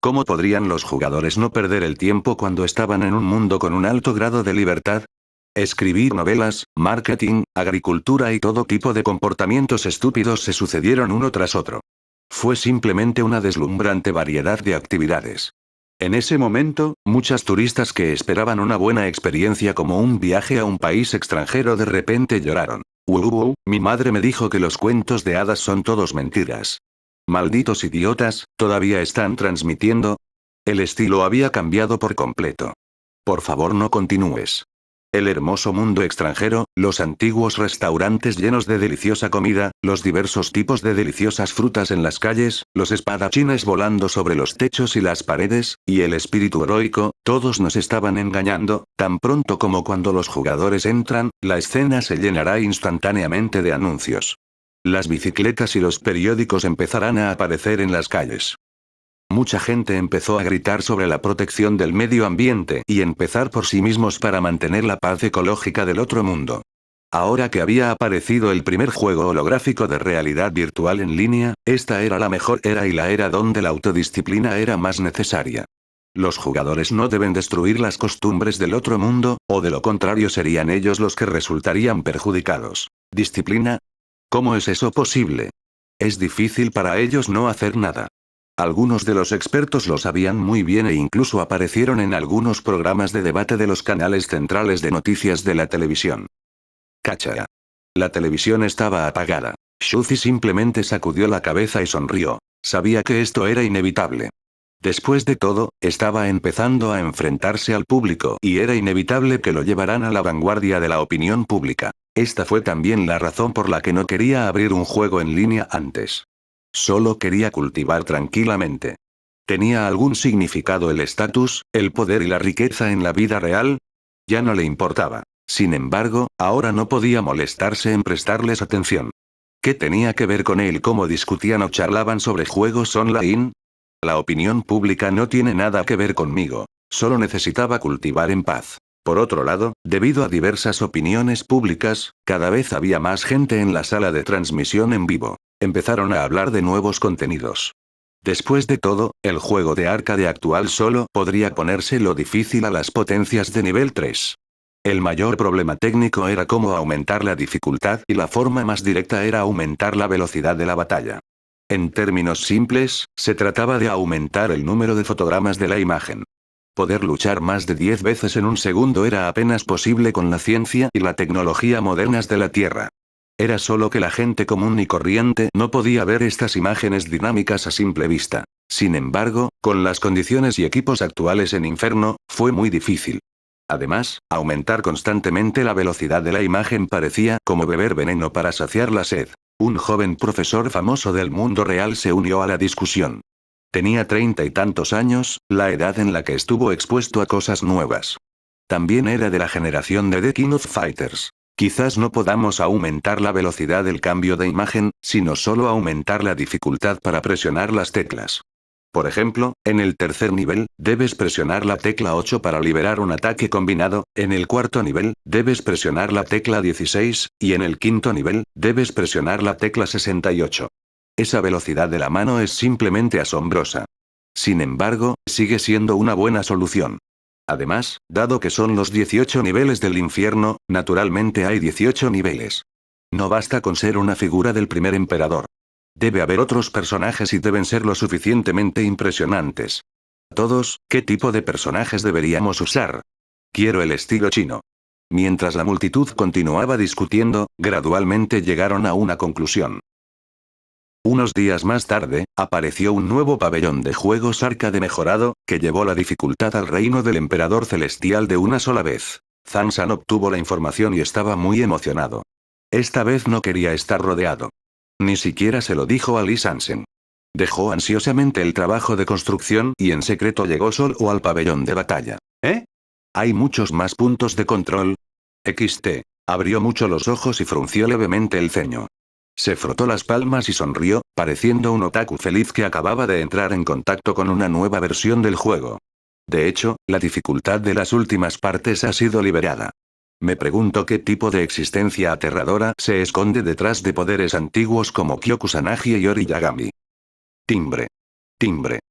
¿Cómo podrían los jugadores no perder el tiempo cuando estaban en un mundo con un alto grado de libertad? Escribir novelas, marketing, agricultura y todo tipo de comportamientos estúpidos se sucedieron uno tras otro. Fue simplemente una deslumbrante variedad de actividades. En ese momento, muchas turistas que esperaban una buena experiencia como un viaje a un país extranjero de repente lloraron. Mi madre me dijo que los cuentos de hadas son todos mentiras. Malditos idiotas, ¿todavía están transmitiendo? El estilo había cambiado por completo. Por favor, no continúes. El hermoso mundo extranjero, los antiguos restaurantes llenos de deliciosa comida, los diversos tipos de deliciosas frutas en las calles, los espadachines volando sobre los techos y las paredes, y el espíritu heroico, todos nos estaban engañando. Tan pronto como cuando los jugadores entran, la escena se llenará instantáneamente de anuncios. Las bicicletas y los periódicos empezarán a aparecer en las calles. Mucha gente empezó a gritar sobre la protección del medio ambiente y empezar por sí mismos para mantener la paz ecológica del otro mundo. Ahora que había aparecido el primer juego holográfico de realidad virtual en línea, esta era la mejor era y la era donde la autodisciplina era más necesaria. Los jugadores no deben destruir las costumbres del otro mundo, o de lo contrario serían ellos los que resultarían perjudicados. ¿Disciplina? ¿Cómo es eso posible? Es difícil para ellos no hacer nada. Algunos de los expertos lo sabían muy bien e incluso aparecieron en algunos programas de debate de los canales centrales de noticias de la televisión. Cacha. La televisión estaba apagada. Shuzi simplemente sacudió la cabeza y sonrió. Sabía que esto era inevitable. Después de todo, estaba empezando a enfrentarse al público y era inevitable que lo llevaran a la vanguardia de la opinión pública. Esta fue también la razón por la que no quería abrir un juego en línea antes. Solo quería cultivar tranquilamente. ¿Tenía algún significado el estatus, el poder y la riqueza en la vida real? Ya no le importaba. Sin embargo, ahora no podía molestarse en prestarles atención. ¿Qué tenía que ver con él cómo discutían o charlaban sobre juegos online? La opinión pública no tiene nada que ver conmigo. Solo necesitaba cultivar en paz. Por otro lado, debido a diversas opiniones públicas, cada vez había más gente en la sala de transmisión en vivo. Empezaron a hablar de nuevos contenidos. Después de todo, el juego de arcade actual solo podría ponerse lo difícil a las potencias de nivel 3. El mayor problema técnico era cómo aumentar la dificultad y la forma más directa era aumentar la velocidad de la batalla. En términos simples, se trataba de aumentar el número de fotogramas de la imagen. Poder luchar más de 10 veces en un segundo era apenas posible con la ciencia y la tecnología modernas de la Tierra. Era solo que la gente común y corriente no podía ver estas imágenes dinámicas a simple vista. Sin embargo, con las condiciones y equipos actuales en Inferno, fue muy difícil. Además, aumentar constantemente la velocidad de la imagen parecía como beber veneno para saciar la sed. Un joven profesor famoso del mundo real se unió a la discusión. Tenía 30 y tantos años, la edad en la que estuvo expuesto a cosas nuevas. También era de la generación de The King of Fighters. Quizás no podamos aumentar la velocidad del cambio de imagen, sino solo aumentar la dificultad para presionar las teclas. Por ejemplo, en el tercer nivel, debes presionar la tecla 8 para liberar un ataque combinado, en el cuarto nivel, debes presionar la tecla 16, y en el quinto nivel, debes presionar la tecla 68. Esa velocidad de la mano es simplemente asombrosa. Sin embargo, sigue siendo una buena solución. Además, dado que son los 18 niveles del infierno, naturalmente hay 18 niveles. No basta con ser una figura del primer emperador. Debe haber otros personajes y deben ser lo suficientemente impresionantes. Todos, ¿qué tipo de personajes deberíamos usar? Quiero el estilo chino. Mientras la multitud continuaba discutiendo, gradualmente llegaron a una conclusión. Unos días más tarde, apareció un nuevo pabellón de juegos arcade mejorado, que llevó la dificultad al reino del emperador celestial de una sola vez. Zhang-san obtuvo la información y estaba muy emocionado. Esta vez no quería estar rodeado. Ni siquiera se lo dijo a Lee Sansen. Dejó ansiosamente el trabajo de construcción y en secreto llegó solo al pabellón de batalla. ¿Eh? Hay muchos más puntos de control. XT. Abrió mucho los ojos y frunció levemente el ceño. Se frotó las palmas y sonrió, pareciendo un otaku feliz que acababa de entrar en contacto con una nueva versión del juego. De hecho, la dificultad de las últimas partes ha sido liberada. Me pregunto qué tipo de existencia aterradora se esconde detrás de poderes antiguos como Kyokusanagi y Origami. Timbre. Timbre.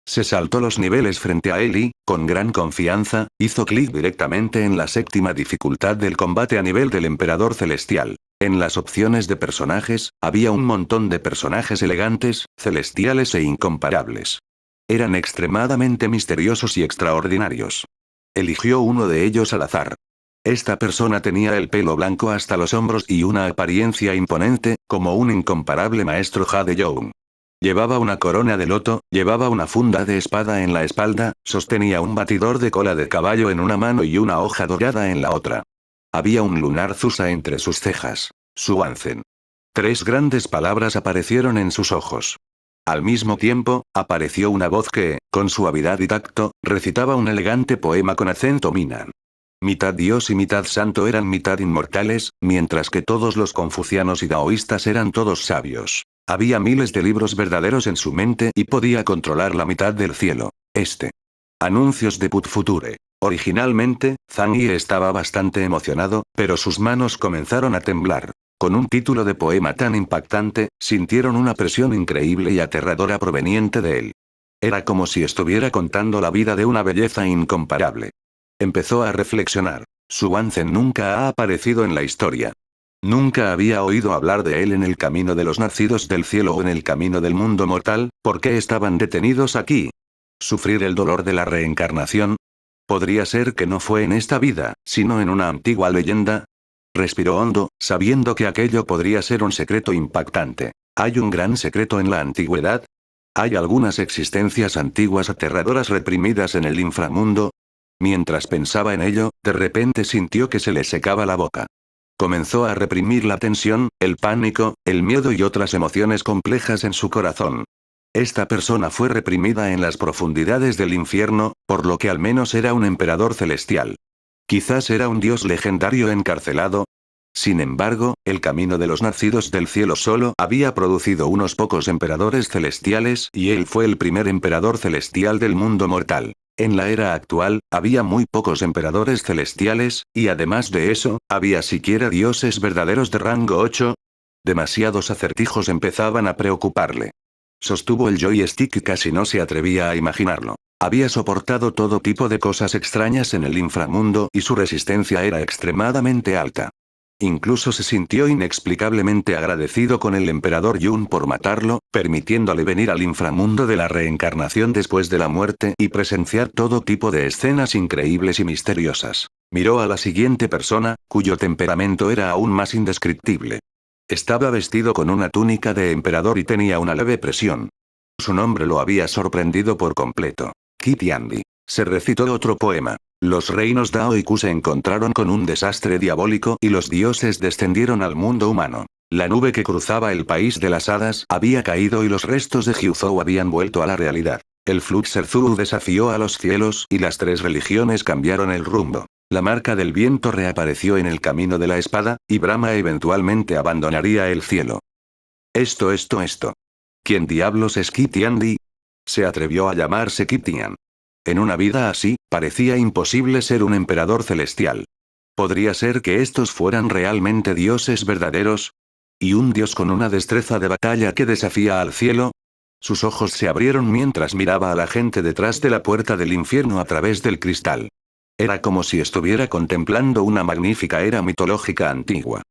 Se saltó los niveles frente a él y, con gran confianza, hizo clic directamente en la séptima dificultad del combate a nivel del Emperador Celestial. En las opciones de personajes, había un montón de personajes elegantes, celestiales e incomparables. Eran extremadamente misteriosos y extraordinarios. Eligió uno de ellos al azar. Esta persona tenía el pelo blanco hasta los hombros y una apariencia imponente, como un incomparable maestro Jade Young. Llevaba una corona de loto, llevaba una funda de espada en la espalda, sostenía un batidor de cola de caballo en una mano y una hoja dorada en la otra. Había un lunar Zusa entre sus cejas. Suanzen. 3 grandes palabras aparecieron en sus ojos. Al mismo tiempo, apareció una voz que, con suavidad y tacto, recitaba un elegante poema con acento Minnan. Mitad dios y mitad santo eran mitad inmortales, mientras que todos los confucianos y daoístas eran todos sabios. Había miles de libros verdaderos en su mente y podía controlar la mitad del cielo. Anuncios de Put Future. Originalmente, Zhang Yi estaba bastante emocionado, pero sus manos comenzaron a temblar. Con un título de poema tan impactante, sintieron una presión increíble y aterradora proveniente de él. Era como si estuviera contando la vida de una belleza incomparable. Empezó a reflexionar. Suanzen nunca ha aparecido en la historia. Nunca había oído hablar de él en el camino de los nacidos del cielo o en el camino del mundo mortal. ¿Por qué estaban detenidos aquí? ¿Sufrir el dolor de la reencarnación? ¿Podría ser que no fue en esta vida, sino en una antigua leyenda? Respiró hondo, sabiendo que aquello podría ser un secreto impactante. ¿Hay un gran secreto en la antigüedad? ¿Hay algunas existencias antiguas aterradoras reprimidas en el inframundo? Mientras pensaba en ello, de repente sintió que se le secaba la boca. Comenzó a reprimir la tensión, el pánico, el miedo y otras emociones complejas en su corazón. Esta persona fue reprimida en las profundidades del infierno, por lo que al menos era un emperador celestial. Quizás era un dios legendario encarcelado. Sin embargo, el camino de los nacidos del cielo solo había producido unos pocos emperadores celestiales y él fue el primer emperador celestial del mundo mortal. En la era actual, había muy pocos emperadores celestiales, y además de eso, ¿había siquiera dioses verdaderos de rango 8? Demasiados acertijos empezaban a preocuparle. Sostuvo el joystick y casi no se atrevía a imaginarlo. Había soportado todo tipo de cosas extrañas en el inframundo y su resistencia era extremadamente alta. Incluso se sintió inexplicablemente agradecido con el emperador Yun por matarlo, permitiéndole venir al inframundo de la reencarnación después de la muerte y presenciar todo tipo de escenas increíbles y misteriosas. Miró a la siguiente persona, cuyo temperamento era aún más indescriptible. Estaba vestido con una túnica de emperador y tenía una leve presión. Su nombre lo había sorprendido por completo. Qi Tiandi. Se recitó otro poema. Los reinos Dao y Ku se encontraron con un desastre diabólico y los dioses descendieron al mundo humano. La nube que cruzaba el país de las hadas había caído y los restos de Hyuzhou habían vuelto a la realidad. El Fluxerzuru desafió a los cielos y las 3 religiones cambiaron el rumbo. La marca del viento reapareció en el camino de la espada, y Brahma eventualmente abandonaría el cielo. Esto. ¿Quién diablos es Qi Tiandi? Se atrevió a llamarse Qi Tian. En una vida así, parecía imposible ser un emperador celestial. ¿Podría ser que estos fueran realmente dioses verdaderos? ¿Y un dios con una destreza de batalla que desafía al cielo? Sus ojos se abrieron mientras miraba a la gente detrás de la puerta del infierno a través del cristal. Era como si estuviera contemplando una magnífica era mitológica antigua.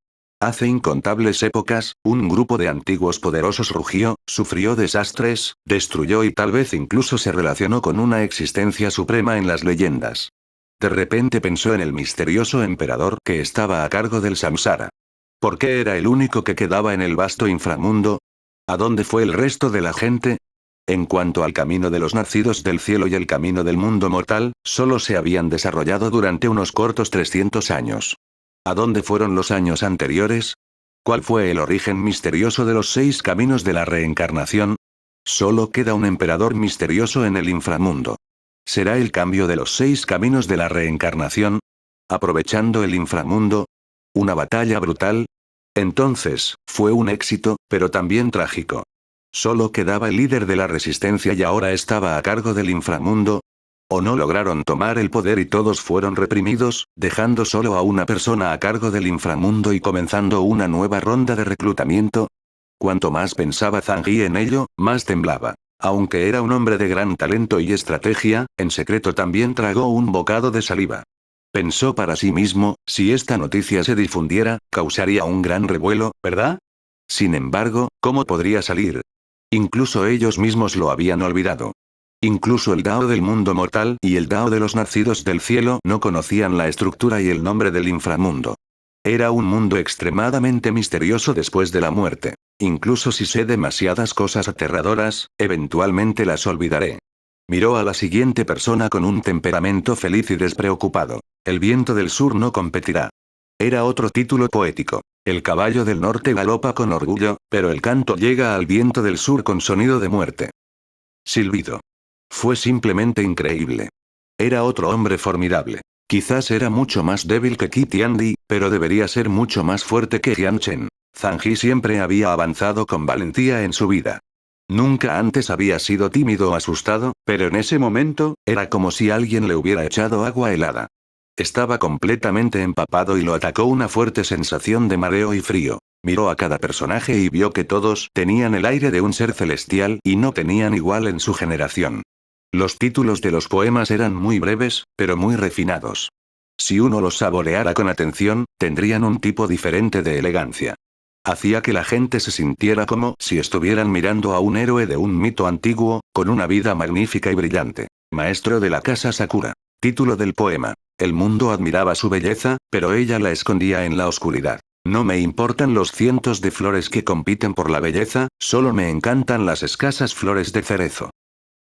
Hace incontables épocas, un grupo de antiguos poderosos rugió, sufrió desastres, destruyó y tal vez incluso se relacionó con una existencia suprema en las leyendas. De repente pensó en el misterioso emperador que estaba a cargo del samsara. ¿Por qué era el único que quedaba en el vasto inframundo? ¿A dónde fue el resto de la gente? En cuanto al camino de los nacidos del cielo y el camino del mundo mortal, solo se habían desarrollado durante unos cortos 300 años. ¿A dónde fueron los años anteriores? ¿Cuál fue el origen misterioso de los 6 caminos de la reencarnación? Solo queda un emperador misterioso en el inframundo. ¿Será el cambio de los 6 caminos de la reencarnación? Aprovechando el inframundo. ¿Una batalla brutal? Entonces, fue un éxito, pero también trágico. Solo quedaba el líder de la resistencia y ahora estaba a cargo del inframundo. ¿O no lograron tomar el poder y todos fueron reprimidos, dejando solo a una persona a cargo del inframundo y comenzando una nueva ronda de reclutamiento? Cuanto más pensaba Zhang Yi en ello, más temblaba. Aunque era un hombre de gran talento y estrategia, en secreto también tragó un bocado de saliva. Pensó para sí mismo, si esta noticia se difundiera, causaría un gran revuelo, ¿verdad? Sin embargo, ¿cómo podría salir? Incluso ellos mismos lo habían olvidado. Incluso el Dao del mundo mortal y el Dao de los nacidos del cielo no conocían la estructura y el nombre del inframundo. Era un mundo extremadamente misterioso después de la muerte. Incluso si sé demasiadas cosas aterradoras, eventualmente las olvidaré. Miró a la siguiente persona con un temperamento feliz y despreocupado. El viento del sur no competirá. Era otro título poético. El caballo del norte galopa con orgullo, pero el canto llega al viento del sur con sonido de muerte. Silbido. Fue simplemente increíble. Era otro hombre formidable. Quizás era mucho más débil que Qi Tiandi, pero debería ser mucho más fuerte que Jian Chen. Zhang Yi siempre había avanzado con valentía en su vida. Nunca antes había sido tímido o asustado, pero en ese momento, era como si alguien le hubiera echado agua helada. Estaba completamente empapado y lo atacó una fuerte sensación de mareo y frío. Miró a cada personaje y vio que todos tenían el aire de un ser celestial y no tenían igual en su generación. Los títulos de los poemas eran muy breves, pero muy refinados. Si uno los saboreara con atención, tendrían un tipo diferente de elegancia. Hacía que la gente se sintiera como si estuvieran mirando a un héroe de un mito antiguo, con una vida magnífica y brillante. Maestro de la casa Sakura. Título del poema. El mundo admiraba su belleza, pero ella la escondía en la oscuridad. No me importan los cientos de flores que compiten por la belleza, solo me encantan las escasas flores de cerezo.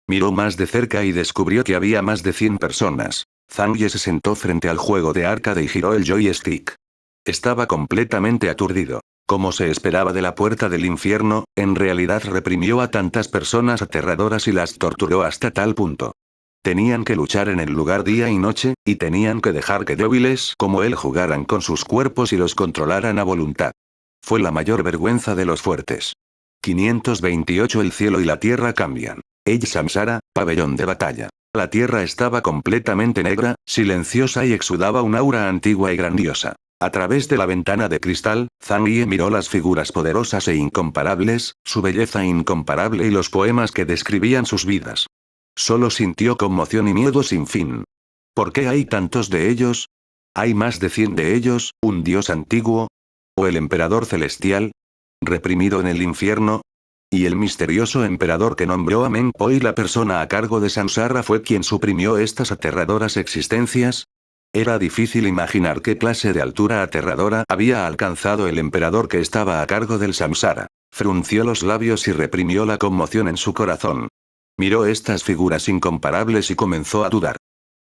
Miró más de cerca y descubrió que había más de 100 personas. Zhang Yi se sentó frente al juego de arcade y giró el joystick. Estaba completamente aturdido. Como se esperaba de la puerta del infierno, en realidad reprimió a tantas personas aterradoras y las torturó hasta tal punto. Tenían que luchar en el lugar día y noche, y tenían que dejar que débiles como él jugaran con sus cuerpos y los controlaran a voluntad. Fue la mayor vergüenza de los fuertes. 528 El cielo y la tierra cambian. Age Samsara, pabellón de batalla. La tierra estaba completamente negra, silenciosa y exudaba un aura antigua y grandiosa. A través de la ventana de cristal, Zhang Yi miró las figuras poderosas e incomparables, su belleza incomparable y los poemas que describían sus vidas. Solo sintió conmoción y miedo sin fin. ¿Por qué hay tantos de ellos? ¿Hay más de 100 de ellos, un dios antiguo? ¿O el emperador celestial? ¿Reprimido en el infierno? ¿Y el misterioso emperador que nombró a Meng Po y la persona a cargo de Samsara fue quien suprimió estas aterradoras existencias? Era difícil imaginar qué clase de altura aterradora había alcanzado el emperador que estaba a cargo del Samsara. Frunció los labios y reprimió la conmoción en su corazón. Miró estas figuras incomparables y comenzó a dudar.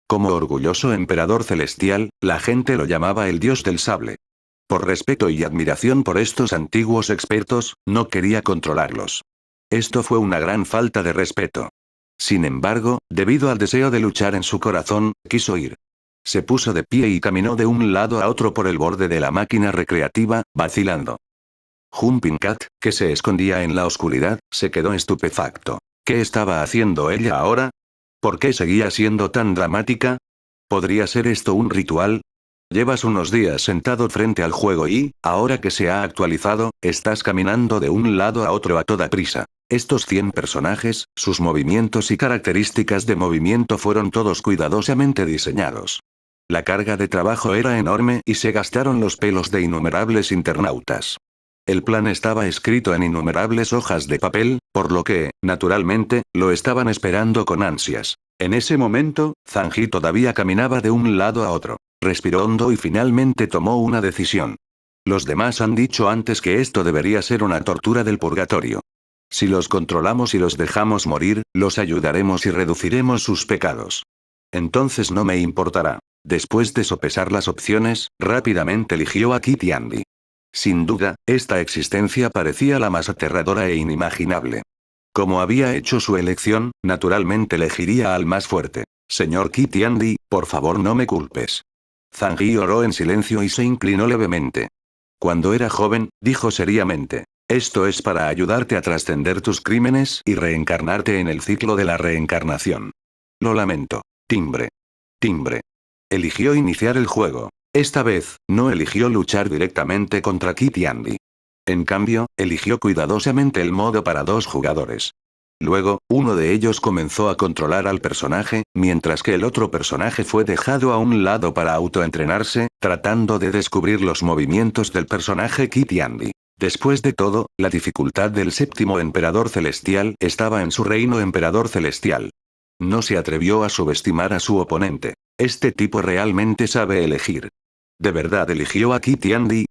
Como orgulloso emperador celestial, la gente lo llamaba el dios del sable. Por respeto y admiración por estos antiguos expertos, no quería controlarlos. Esto fue una gran falta de respeto. Sin embargo, debido al deseo de luchar en su corazón, quiso ir. Se puso de pie y caminó de un lado a otro por el borde de la máquina recreativa, vacilando. Jumping Cat, que se escondía en la oscuridad, se quedó estupefacto. ¿Qué estaba haciendo ella ahora? ¿Por qué seguía siendo tan dramática? ¿Podría ser esto un ritual? Llevas unos días sentado frente al juego y, ahora que se ha actualizado, estás caminando de un lado a otro a toda prisa. Estos 100 personajes, sus movimientos y características de movimiento fueron todos cuidadosamente diseñados. La carga de trabajo era enorme y se gastaron los pelos de innumerables internautas. El plan estaba escrito en innumerables hojas de papel, por lo que, naturalmente, lo estaban esperando con ansias. En ese momento, Zhang Yi todavía caminaba de un lado a otro. Respiró hondo y finalmente tomó una decisión. Los demás han dicho antes que esto debería ser una tortura del purgatorio. Si los controlamos y los dejamos morir, los ayudaremos y reduciremos sus pecados. Entonces no me importará. Después de sopesar las opciones, rápidamente eligió a Qi Tiandi. Sin duda, esta existencia parecía la más aterradora e inimaginable. Como había hecho su elección, naturalmente elegiría al más fuerte. Señor Qi Tiandi, por favor no me culpes. Zangi oró en silencio y se inclinó levemente. Cuando era joven, dijo seriamente. Esto es para ayudarte a trascender tus crímenes y reencarnarte en el ciclo de la reencarnación. Lo lamento. Timbre. Timbre. Eligió iniciar el juego. Esta vez, no eligió luchar directamente contra Kit y Andy. En cambio, eligió cuidadosamente el modo para 2 jugadores. Luego, uno de ellos comenzó a controlar al personaje, mientras que el otro personaje fue dejado a un lado para autoentrenarse, tratando de descubrir los movimientos del personaje Kit y Andy. Después de todo, la dificultad del 7º Emperador Celestial estaba en su reino Emperador Celestial. No se atrevió a subestimar a su oponente. Este tipo realmente sabe elegir. ¿De verdad eligió a Kit y Andy?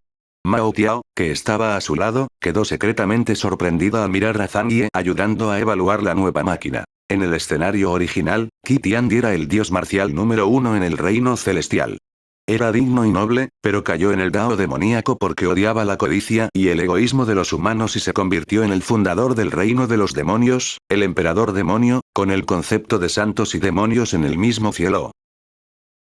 Mao Tiao, que estaba a su lado, quedó secretamente sorprendida al mirar a Zangie ayudando a evaluar la nueva máquina. En el escenario original, Kit y Andy era el dios marcial número 1 en el reino celestial. Era digno y noble, pero cayó en el Dao demoníaco porque odiaba la codicia y el egoísmo de los humanos y se convirtió en el fundador del reino de los demonios, el emperador demonio, con el concepto de santos y demonios en el mismo cielo.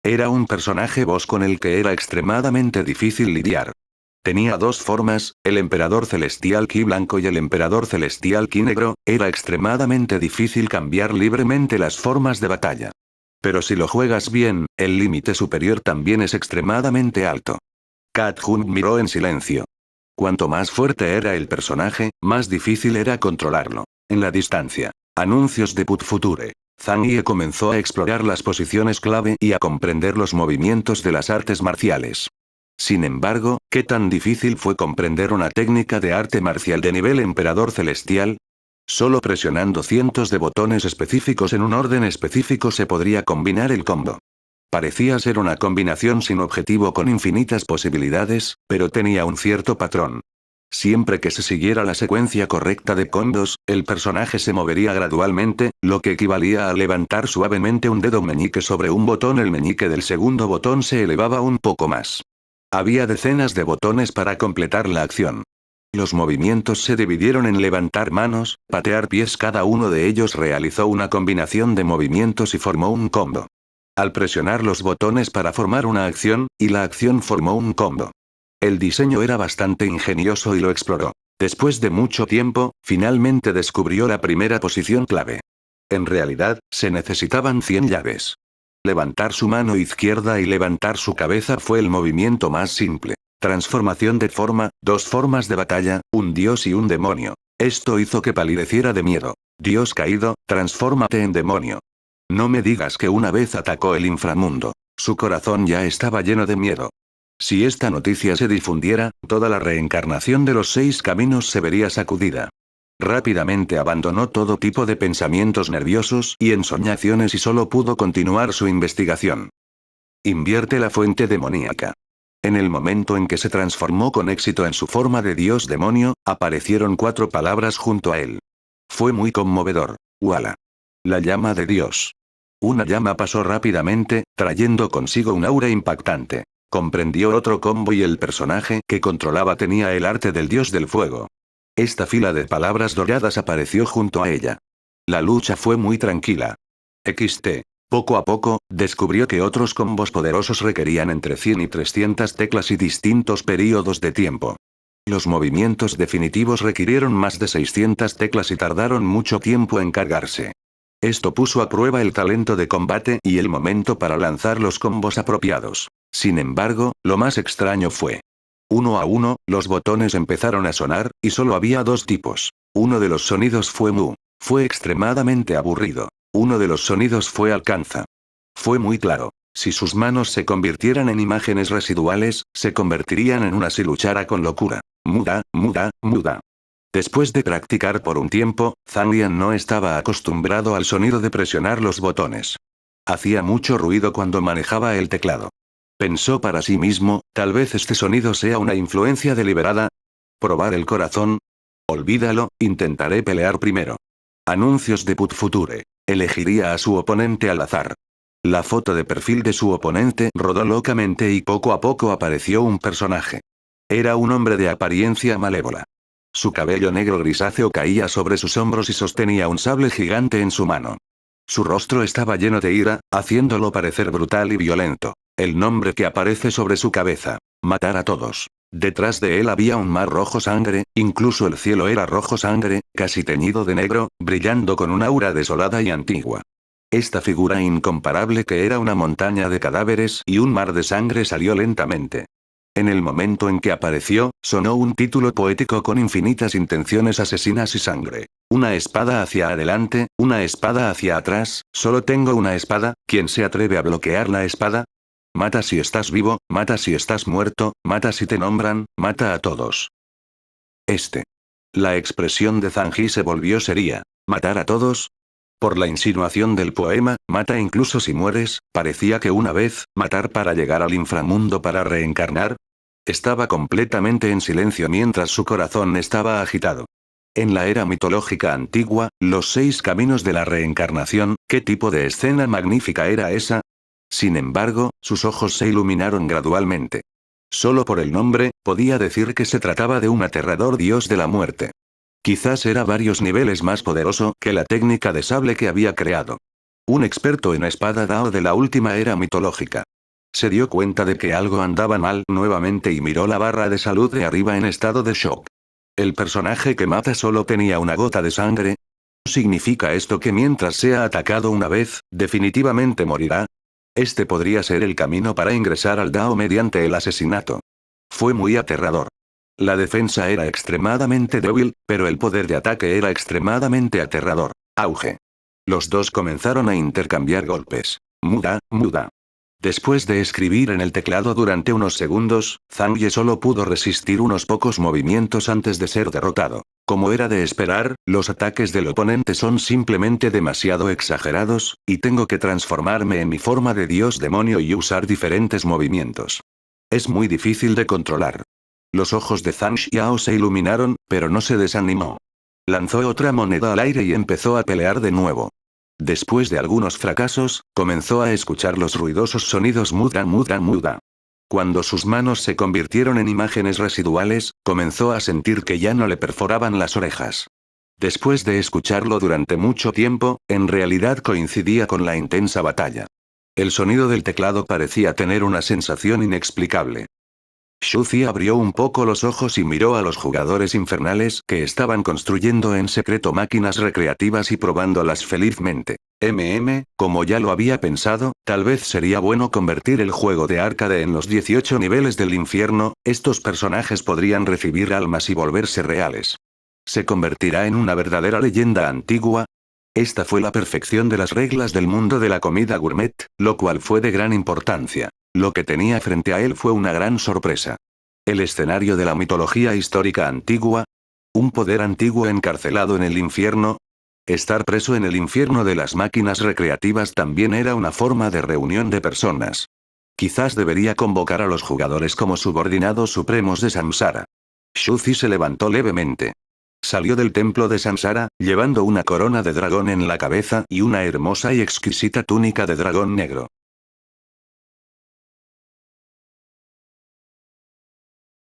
Era un personaje boss con el que era extremadamente difícil lidiar. Tenía 2 formas, el emperador celestial Ki blanco y el emperador celestial Ki negro, era extremadamente difícil cambiar libremente las formas de batalla. Pero si lo juegas bien, el límite superior también es extremadamente alto. Kat Hun miró en silencio. Cuanto más fuerte era el personaje, más difícil era controlarlo. En la distancia. Anuncios de Put Future. Zangie comenzó a explorar las posiciones clave y a comprender los movimientos de las artes marciales. Sin embargo, ¿qué tan difícil fue comprender una técnica de arte marcial de nivel emperador celestial? Solo presionando cientos de botones específicos en un orden específico se podría combinar el combo. Parecía ser una combinación sin objetivo con infinitas posibilidades, pero tenía un cierto patrón. Siempre que se siguiera la secuencia correcta de combos, el personaje se movería gradualmente, lo que equivalía a levantar suavemente un dedo meñique sobre un botón. El meñique del segundo botón se elevaba un poco más. Había decenas de botones para completar la acción. Los movimientos se dividieron en levantar manos, patear pies. Cada uno de ellos realizó una combinación de movimientos y formó un combo. Al presionar los botones para formar una acción, y la acción formó un combo. El diseño era bastante ingenioso y lo exploró. Después de mucho tiempo, finalmente descubrió la primera posición clave. En realidad, se necesitaban 100 llaves. Levantar su mano izquierda y levantar su cabeza fue el movimiento más simple. Transformación de forma, 2 formas de batalla, un dios y un demonio. Esto hizo que palideciera de miedo. Dios caído, transfórmate en demonio. No me digas que una vez atacó el inframundo. Su corazón ya estaba lleno de miedo. Si esta noticia se difundiera, toda la reencarnación de los 6 caminos se vería sacudida. Rápidamente abandonó todo tipo de pensamientos nerviosos y ensoñaciones y solo pudo continuar su investigación. Invierte la fuente demoníaca. En el momento en que se transformó con éxito en su forma de dios demonio, aparecieron 4 palabras junto a él. Fue muy conmovedor. Wala. La llama de Dios. Una llama pasó rápidamente, trayendo consigo un aura impactante. Comprendió otro combo y el personaje que controlaba tenía el arte del dios del fuego. Esta fila de palabras doradas apareció junto a ella. La lucha fue muy tranquila. XT. Poco a poco, descubrió que otros combos poderosos requerían entre 100 y 300 teclas y distintos períodos de tiempo. Los movimientos definitivos requirieron más de 600 teclas y tardaron mucho tiempo en cargarse. Esto puso a prueba el talento de combate y el momento para lanzar los combos apropiados. Sin embargo, lo más extraño fue. Uno a uno, los botones empezaron a sonar, y solo había 2 tipos. Uno de los sonidos fue mu. Fue extremadamente aburrido. Uno de los sonidos fue alcanza. Fue muy claro. Si sus manos se convirtieran en imágenes residuales, se convertirían en una si luchara con locura. Muda, muda, muda. Después de practicar por un tiempo, Zangie no estaba acostumbrado al sonido de presionar los botones. Hacía mucho ruido cuando manejaba el teclado. Pensó para sí mismo, tal vez este sonido sea una influencia deliberada. ¿Probar el corazón? Olvídalo, intentaré pelear primero. Anuncios de Put Future. Elegiría a su oponente al azar. La foto de perfil de su oponente rodó locamente y poco a poco apareció un personaje. Era un hombre de apariencia malévola. Su cabello negro grisáceo caía sobre sus hombros y sostenía un sable gigante en su mano. Su rostro estaba lleno de ira, haciéndolo parecer brutal y violento. El nombre que aparece sobre su cabeza. Matar a todos. Detrás de él había un mar rojo sangre, incluso el cielo era rojo sangre, casi teñido de negro, brillando con un aura desolada y antigua. Esta figura incomparable que era una montaña de cadáveres y un mar de sangre salió lentamente. En el momento en que apareció, sonó un título poético con infinitas intenciones asesinas y sangre. Una espada hacia adelante, una espada hacia atrás, solo tengo una espada, ¿quién se atreve a bloquear la espada? Mata si estás vivo, mata si estás muerto, mata si te nombran, mata a todos. La expresión de Zanji se volvió seria. ¿Matar a todos? Por la insinuación del poema, mata incluso si mueres, parecía que una vez, matar para llegar al inframundo para reencarnar. Estaba completamente en silencio mientras su corazón estaba agitado. En la era mitológica antigua, los 6 caminos de la reencarnación, ¿qué tipo de escena magnífica era esa? Sin embargo, sus ojos se iluminaron gradualmente. Solo por el nombre, podía decir que se trataba de un aterrador dios de la muerte. Quizás era varios niveles más poderoso que la técnica de sable que había creado. Un experto en espada Dao de la última era mitológica. Se dio cuenta de que algo andaba mal nuevamente y miró la barra de salud de arriba en estado de shock. ¿El personaje que mata solo tenía una gota de sangre? ¿Significa esto que mientras sea atacado una vez, definitivamente morirá? Este podría ser el camino para ingresar al Dao mediante el asesinato. Fue muy aterrador. La defensa era extremadamente débil, pero el poder de ataque era extremadamente aterrador. Auge. Los dos comenzaron a intercambiar golpes. Muda, muda. Después de escribir en el teclado durante unos segundos, Zangie solo pudo resistir unos pocos movimientos antes de ser derrotado. Como era de esperar, los ataques del oponente son simplemente demasiado exagerados, y tengo que transformarme en mi forma de dios demonio y usar diferentes movimientos. Es muy difícil de controlar. Los ojos de Zhang Xiao se iluminaron, pero no se desanimó. Lanzó otra moneda al aire y empezó a pelear de nuevo. Después de algunos fracasos, comenzó a escuchar los ruidosos sonidos muda muda muda. Cuando sus manos se convirtieron en imágenes residuales, comenzó a sentir que ya no le perforaban las orejas. Después de escucharlo durante mucho tiempo, en realidad coincidía con la intensa batalla. El sonido del teclado parecía tener una sensación inexplicable. Shuzi abrió un poco los ojos y miró a los jugadores infernales que estaban construyendo en secreto máquinas recreativas y probándolas felizmente. Como ya lo había pensado, tal vez sería bueno convertir el juego de arcade en los 18 niveles del infierno, estos personajes podrían recibir almas y volverse reales. ¿Se convertirá en una verdadera leyenda antigua? Esta fue la perfección de las reglas del mundo de la comida gourmet, lo cual fue de gran importancia. Lo que tenía frente a él fue una gran sorpresa. El escenario de la mitología histórica antigua. Un poder antiguo encarcelado en el infierno. Estar preso en el infierno de las máquinas recreativas también era una forma de reunión de personas. Quizás debería convocar a los jugadores como subordinados supremos de Samsara. Shuzi se levantó levemente. Salió del templo de Samsara, llevando una corona de dragón en la cabeza y una hermosa y exquisita túnica de dragón negro.